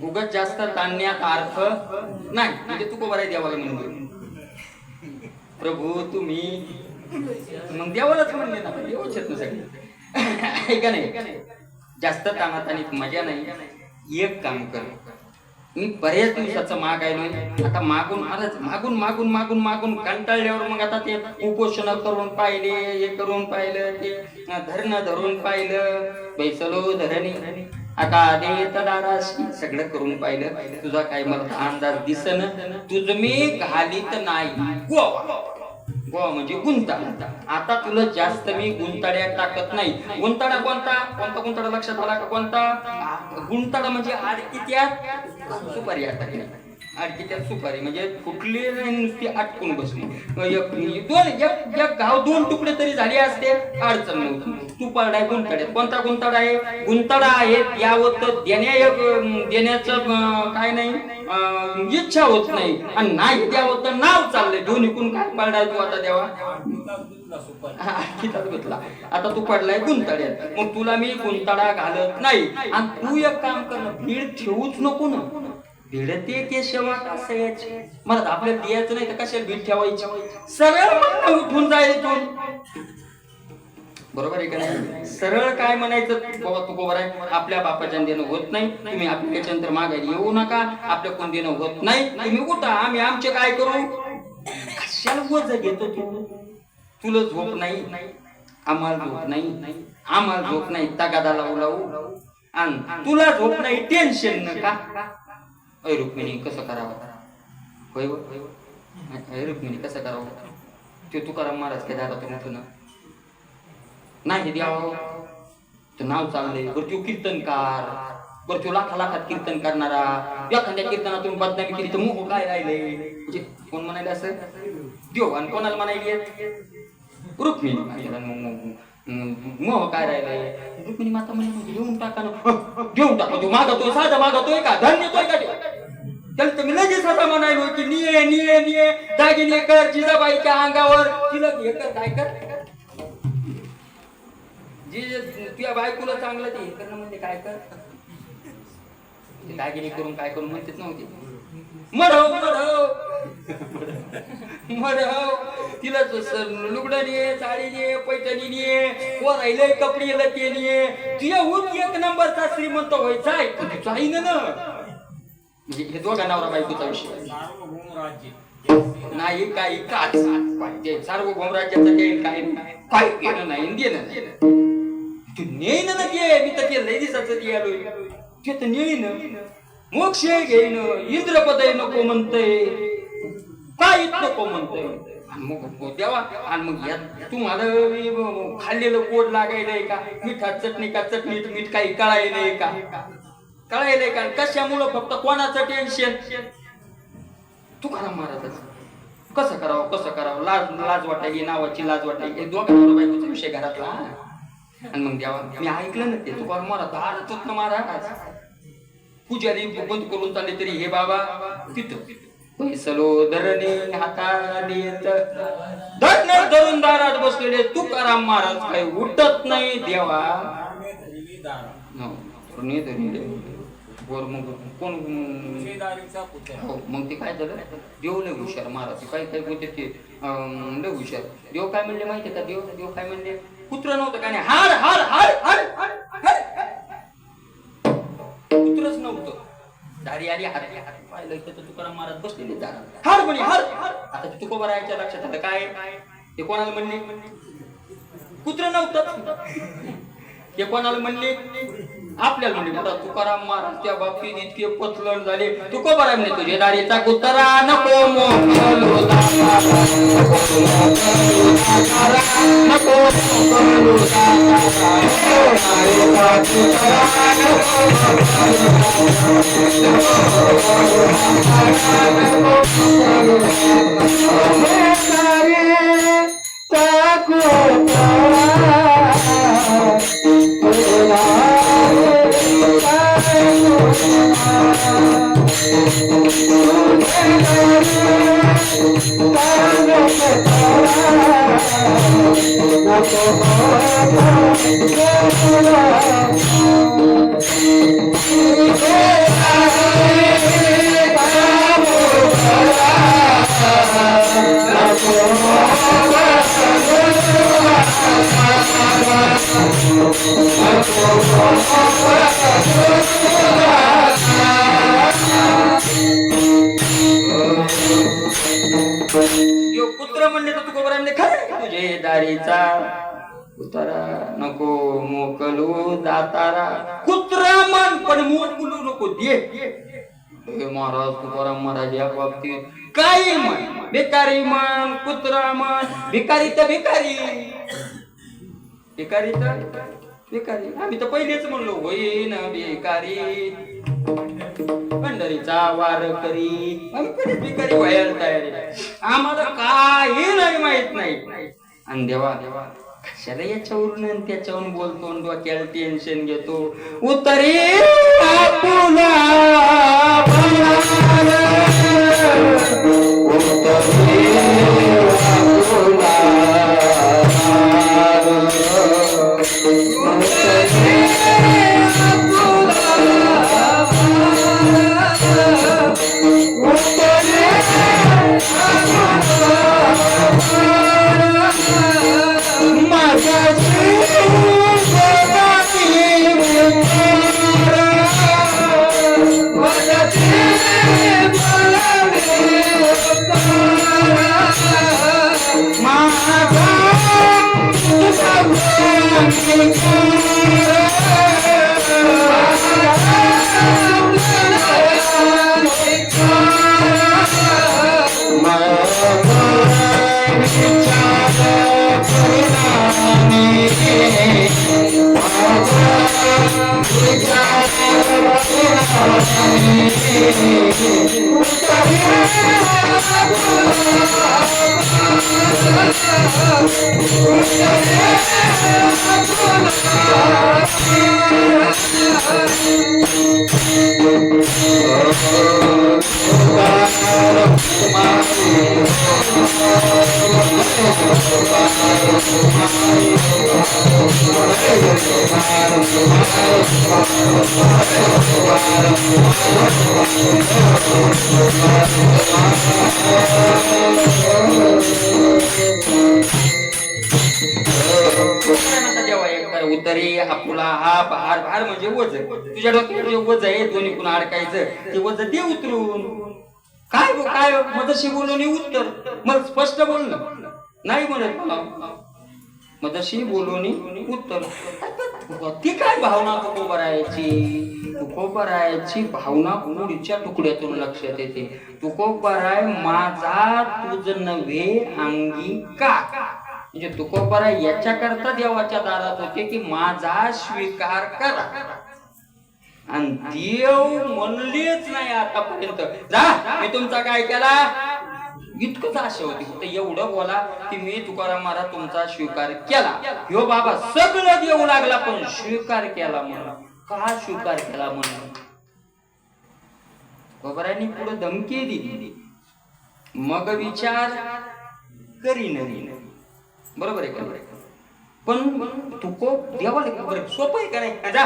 उगाच जास्त ताणण्यात अर्थ नाही म्हणजे तू बरं देवाला म्हणतो प्रभू तुम्ही मग देवालाच म्हणले ना देवच येत ना सगळे का नाही जास्त ताणात आणि मजा नाही एक काम कर मी बऱ्याच दिवसाचं मागायलोय आता मागून आलंच मागून मागून मागून मागून कंटाळल्यावर मग आता ते उपोषण करून पाहिले हे करून पाहिलं ते धरणं धरून पाहिलं बैसलो धरणी आता देत दाराशी सगळं करून पाहिलं तुझा काय मला अंदाज दिसन तुझ मी घालीत नाही व म्हणजे गुंता. आता तुला जास्त मी गुंताड्यात टाकत नाही. गुंताडा कोणता कोणता गुंताडा लक्षात आला का? कोणता गुंताडा म्हणजे आडकित्यात सुपारी अटकली. आडकित्यात सुपारी म्हणजे फुटली नाही, नुसती अटकून बसली. एक गाव दोन तुकडे तरी झाले असते, अडचण नव्हती. तू पडलाय गुंताड्यात. कोणता गुंताडा आहे? गुंताडा आहे यावत देण्याचं काय नाही, इच्छा होत नाही, आणि नाही द्यावं तर नाव चाललंय. दोन्हीकून काय पडलाय तू आता देवा? किताब घेतला. आता तू पडलाय गुंताड्यात, मग तुला मी गुंताडा घालत नाही. आणि तू एक काम कर, भीड ठेवूच नको ना. भिडते केशवा कासयाची. मला आपल्याला द्यायचं नाही तर कशाला भीड ठेवायची? सरळ उठून जायचं. बरोबर आहे का नाही? सरळ काय म्हणायचं? बाबा तू बरोबर आहे, आपल्या बापाच्या देणं होत नाही, तुम्ही आपल्याच्यानंतर मागायला येऊ नका, आपल्या कोण देणं होत नाही, तुम्ही उठा, आम्ही आमचे काय करू? कशाला वज घेतो तू? तुला झोप नाही, आम्हाला झोप नाही, आम्हाला झोप नाही, तगादा लावू लावू, आणि तुला झोप नाही, टेन्शन नका. अय रुक्मिणी कसं करावं? होय अय रुक्मिणी कसं करावं? ते तुकाराम महाराज काय दादा तो म्हटलं ना, नाही द्यावं तर नाव चाललंय. बरं तो कीर्तनकार, बरं तो लाखा लाखात कीर्तन करणारा, एखाद्या कीर्तनातून बदनामी केली तर मोह काय राहिले? म्हणजे कोण म्हणायला असं देव, आणि कोणाला म्हणायली रुक्मिणी. मोह काय राहिलाय? रुक्मिणी माता म्हणजे घेऊन टाका ना. घेऊन टाका. तो मागतोय, साधा मागतोय का? धन्य तोय का? त्याला तुम्ही लगेच असा म्हणायलो की निये निये निये दागिने कर जिजाबाईच्या अंगावर. तिला हे कर, काय कर, जे तुझ्या बायकोला चांगलं ते हे करणं म्हणजे काय कर. दागिने करून काय करून म्हणतेच नव्हते. मरव मरव मरव. तिला लुगडं निये, साडी निये, पैठणी निये, पोरायले कपडे लते निये. तुझ्या होत एक नंबरचा श्रीमंत व्हायचा आहे, तुझं आहे ना. म्हणजे हे दोघा नवरा बायकोचा विषय नाही. काही काच पाहिजे सार्वभौम राज्याचं देईल काय काय केलं नाही, देणं नाही. तू नेईन ना ते, मी तर ते लय दिसाचं ते आलोय, ते तर नेईन. मोक्ष घेईन, इंद्रपद नको म्हणतय, काहीच नको म्हणतय. मग देवा, आणि मग तुम्हाला खाल्लेलं गोड लागायलंय का? मिठात चटणी का चटणीत मीठ काही कळायलंय का? कळायलंय का? कशामुळं? फक्त कोणाचं टेन्शन? तुकाराम महाराजाचं. कसं करावं कसं करावं, लाज वाटायची, नावाची लाज वाटायची, दोघांना बायकोचा विषय घरातला. आणि मग देवा मी ऐकलं ना ते तुकाराम महाराज आरत ना महाराज. पुजारी बंद करून चालले तरी हे बाबा तिथं पैसलो धरणे हाताने धरण धरून दारात बसलेले तुकाराम महाराज काही उठत नाही. देवा मग कोण हो, मग ते काय झालं? देव लय हुशार महाराज. काही काही बोलते ते लय हुशार. देव काय म्हणले माहितीये का? देव काय म्हणले? पुत्र नव्हतं का? नाही, हार हार हार हार हार. पुत्रच नव्हतं. दारी आली, हार पाहिलं तर तुकाराम महाराज बसलेले दारात. हार म्हणे हार. आता ते तुकोबारायच्या लक्षात आलं काय ते कोणाला म्हणले? पुत्र नव्हतं. ते कोणाला म्हणले? आपल्याला म्हणले. बघा तुकाराम महाराज त्या बाबतीत इतके पचलण झाले. तुकोबाराय म्हणे तुझे दारीचा कुत्रा नको मोकलो दाता, नको मोकलो पुत्र म्हणले तर तुकोबाराय म्हणले खरं तुझे दारीचा कुत्रा नको मोकलू दातारा. कुत्रा मन पण मोकलू नको दे. महाराज तुकाराम महाराज या बाबतीत काही म्हण भिकारी म्हण, कुत्रा म्हण, भिकारी तर भिकारी, भिकारी तर भिकारी. आम्ही तर पहिलेच म्हणलो होईन भिकारी पंढरीचा वार करी. आम्ही कधी भिकारी व्हायला तयार आहे. आम्हाला काही नाही माहित नाही. आणि देवा कशाला याच्यावरून आणि त्याच्यावरून बोलतो, डोक्याला टेन्शन घेतो. उतरी आपुला उतरी आपुला हा भार. भार म्हणजे वज. तुझ्या डोक्यात जे वज आहे दोन्ही कुणा अडकायचं ते वज दे उतरून. काय काय मदशी बोलून उत्तर मग स्पष्ट बोलणं नाही म्हणत मला. मदशी बोलून उत्तर. ती काय भावना तुकोबरायाची भावना पुढच्या तुकड्यातून लक्षात येते. तुकोबराय माझा तुझ नव्हे अंगी का. म्हणजे तुकोबराय याच्याकरता देवाच्या दारात होते की माझा स्वीकार करा. आणि देव म्हणलेच नाही आतापर्यंत जा मी तुमचा काय केला. इतकंच आशा होती फक्त एवढं बोला की मी तुकाराम महाराज तुमचा स्वीकार केला. ह्यो बाबा सगळं देऊ लागला पण स्वीकार केला म्हणून. का स्वीकार केला म्हणून तुकोबरायांनी पुढे धमकी दिली. मग विचार करीन. बरोबर आहे का. पण तुको देवाला सोपं आहे का नाही. जा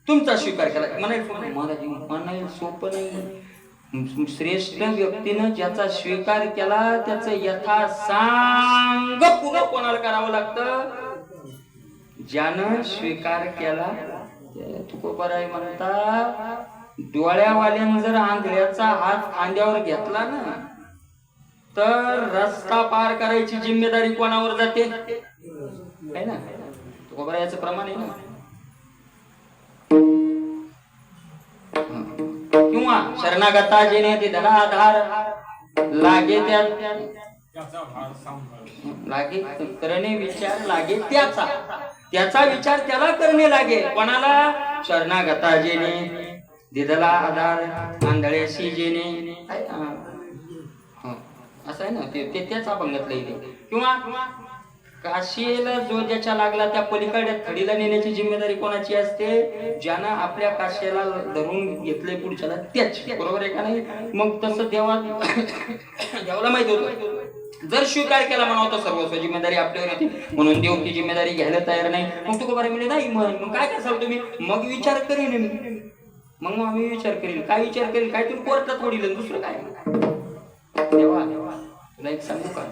तुमचा स्वीकार केला म्हणायला सोपं नाही. श्रेष्ठ व्यक्तीनं ज्याचा स्वीकार केला त्याच यथासांग पुन्हा कोणाला करावं लागतं. ज्यानं स्वीकार केला. तुकोबराय म्हणता डोळ्यावाल्यानं जर आंधळ्याचा हात खांद्यावर घेतला ना तर रस्ता पार करायची जिम्मेदारी कोणावर जाते है ना. तुकोबरायाचं प्रमाण आहे ना. किंवा शरणागता जेने दिला आधार लागे लागे करणे विचार लागे त्याचा विचार त्याला करणे लागे. कोणाला. शरणागता जेने दिदला आधार आंधळ्याशी जेने असं आहे ना ते त्याच अभंगातलं इथे. किंवा काशीला जो ज्याच्या लागला त्या पलीकडे थडीला नेण्याची जिम्मेदारी कोणाची असते. ज्यानं आपल्या काशीला धरून घेतलंय पुढच्याला त्याची. बरोबर आहे का नाही. मग तसं देवाला माहित होतं जर स्वीकार केला म्हणावं तर सर्वस्व जिम्मेदारी आपल्यावर येते. म्हणून देव ती जिम्मेदारी घ्यायला तयार नाही. मग तुकोबाराय म्हणले नाही मग काय कराल तुम्ही. मग विचार करीन. मग आम्ही विचार करीन. काय विचार करीन. काय तुम्ही कोर्टात ओढील दुसरं काय. देवा तुला एक सांगू का.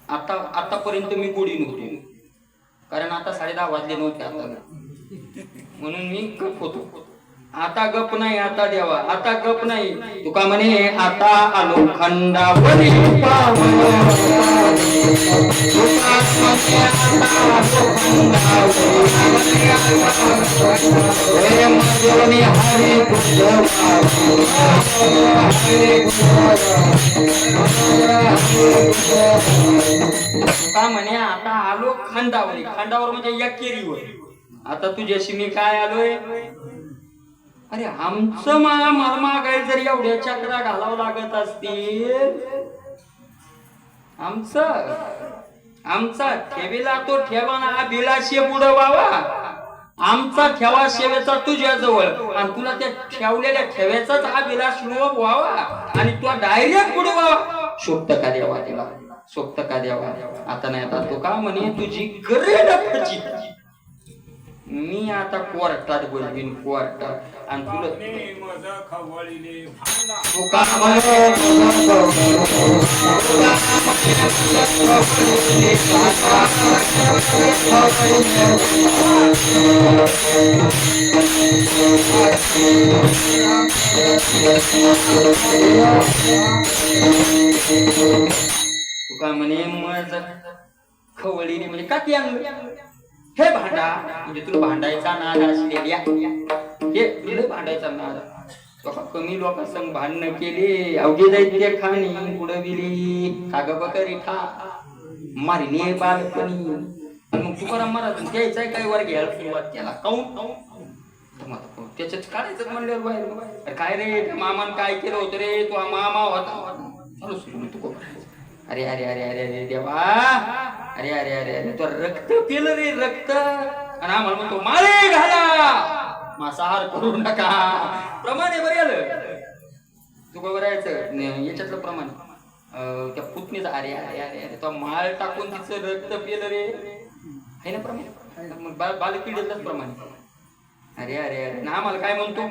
आतापर्यंत मी गोडी नव्हतो कारण आता 10:30 वाजले नव्हते आता म्हणून मी गप होतो. आता गप नाही. आता देवा आता गप नाही. तुका म्हणे आता आलो खंडावरी पावन. देवनी हरी का म्हणे आता आलो खांडावर. खांडावर म्हणजे या केरीवर. आता तुझ्याशी मी काय आलोय? अरे आमचं मागाय जर एवढ्या चक्रा घालावं लागत असतील, आमचा ठेवीला तो ठेवा ना बिलाशे बुडवावा. आमचा ठेवा सेवेचा तुझ्या जवळ आणि तुला त्या ठेवलेल्या ठेव्याचाच हा बिलास व्हावा आणि तुला डायरेक्ट बुडवावा. शोभत का द्यावा तिला? शोभत का द्यावा? आता नाही आता तो का म्हणे तुझी गरज फची. मी आता कोर्टात बोलवीन कोर्टात आणि तुला तुका म्हणे मज खवळीने म्हणजे का ती आणलं हे भांडा म्हणजे तुला भांडायचा नाद असलेल्या हे तुला भांडायचा नाद. कमी लोकांसंग भांडणं केले अवघे जायचे खाणी उडविली काग बकरी खा मारिली बालपणी. मग तुकाराम महाराज द्यायचाय काय वर घ्यायला सुरुवात केला काऊन त्याच्यात काढायचं म्हणल्यावर बाहेर काय रे मामान काय केलं होतं रे तो मामा होता. तू अरे अरे अरे अरे अरे देवा अरे अरे अरे अरे तो रक्त पिलं रे रक्त आणि आम्हाला म्हणतो माळे घाला मांसाहार करू नका. प्रमाणे बरं आलं तू का बरायचं याच्यातलं प्रमाण त्या पुतणीचा अरे अरे अरे अरे तो माळ टाकून तिचं रक्त पिलं रे आहे ना प्रमाण. मग बालकिडीलाच प्रमाणे अरे अरे अरे ना आम्हाला काय म्हणतो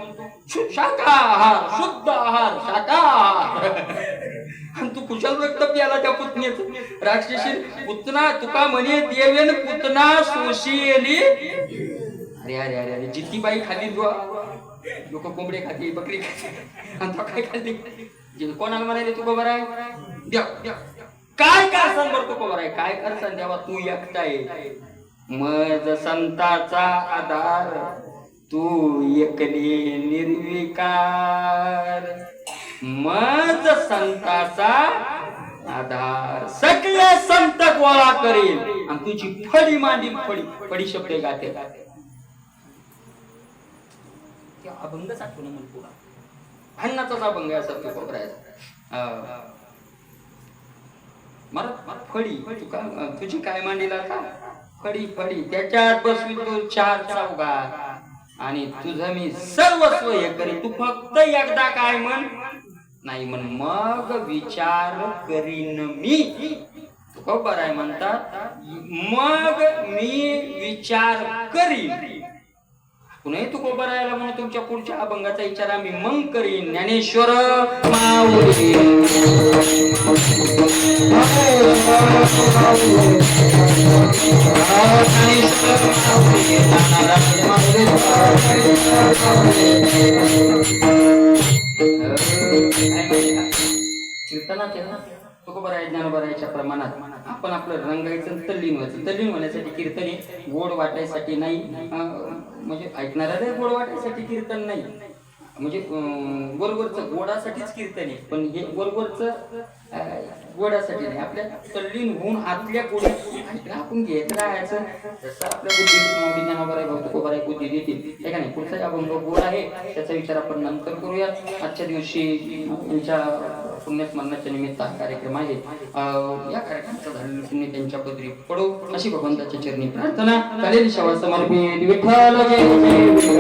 शाकाहार शुद्ध आहार शाकाहार. आणि तू कुशल रक्त प्याला त्या पुतणीच राक्षसी पुतना तुका म्हणे देवेन पुतना सोशियली. अरे अरे अरे अरे जितकी बाई खाली लोक कोंबडे खाते बकरी खाते आणि तो काय खाल्ली कोणाला म्हणाले तू बरोबर आहे काय काय सांग बरं तू बरोबर आहे काय कर सांग देवा तू एकटा आहे. मज संताचा आधार तू एकली निर्विकार. मज संताचा आधार सगळे संत गोळा करेल आणि तुझी फडी मांडील. फडी फडी शब्द गाते अभंगच आठवण म्हणून पुरा भांडणाचाच अभंग असा तो कोपरायचा. मला फडी तुझी काय मांडील आता फडी फडी त्याच्यात बसवी तू चार चौघात आणि तुझं मी सर्वस्व हे करीन. तू फक्त एकदा काय म्हण नाही म्हण मग विचार करीन मी. तू बरं आहे म्हणतात मग मी विचार करीन. पुन्हा तू बरं आहे म्हणून तुमच्या पुढच्या अभंगाचा विचार आम्ही मग करीन. ज्ञानेश्वर माऊली कीर्तनात तुको बरं आहे ज्ञान बरायच्या प्रमाणात आपण आपलं रंगायचं तल्लीन व्हायचं. तल्लीन होण्यासाठी कीर्तन गोड वाटायसाठी नाही म्हणजे ऐकणाऱ्याला गोड वाटायसाठी कीर्तन नाही म्हणजे वरवरचं गोडासाठीच कीर्तन आहे. पण हे वरवरचं गोडासाठी नाही आपल्या तल्लीन होऊन आतल्या गोडी आपण घेत राहायचं. जसं आपल्या बुद्धी ज्ञानावर आहे तुको बरं आहे बुद्धी देतील हे का नाही. पुढचा अभंग गोड आहे त्याचा विचार आपण नंतर करूया. आजच्या दिवशी त्यांच्या पुण्यस्मरणाच्या निमित्त हा कार्यक्रम आहे. या कार्यक्रमाचा झालेला पुण्य त्यांच्या पदरी पडो अशी भगवंताच्या चरणी प्रार्थना. चालेल. सेवा समर्पित विठ्ठल जय जय.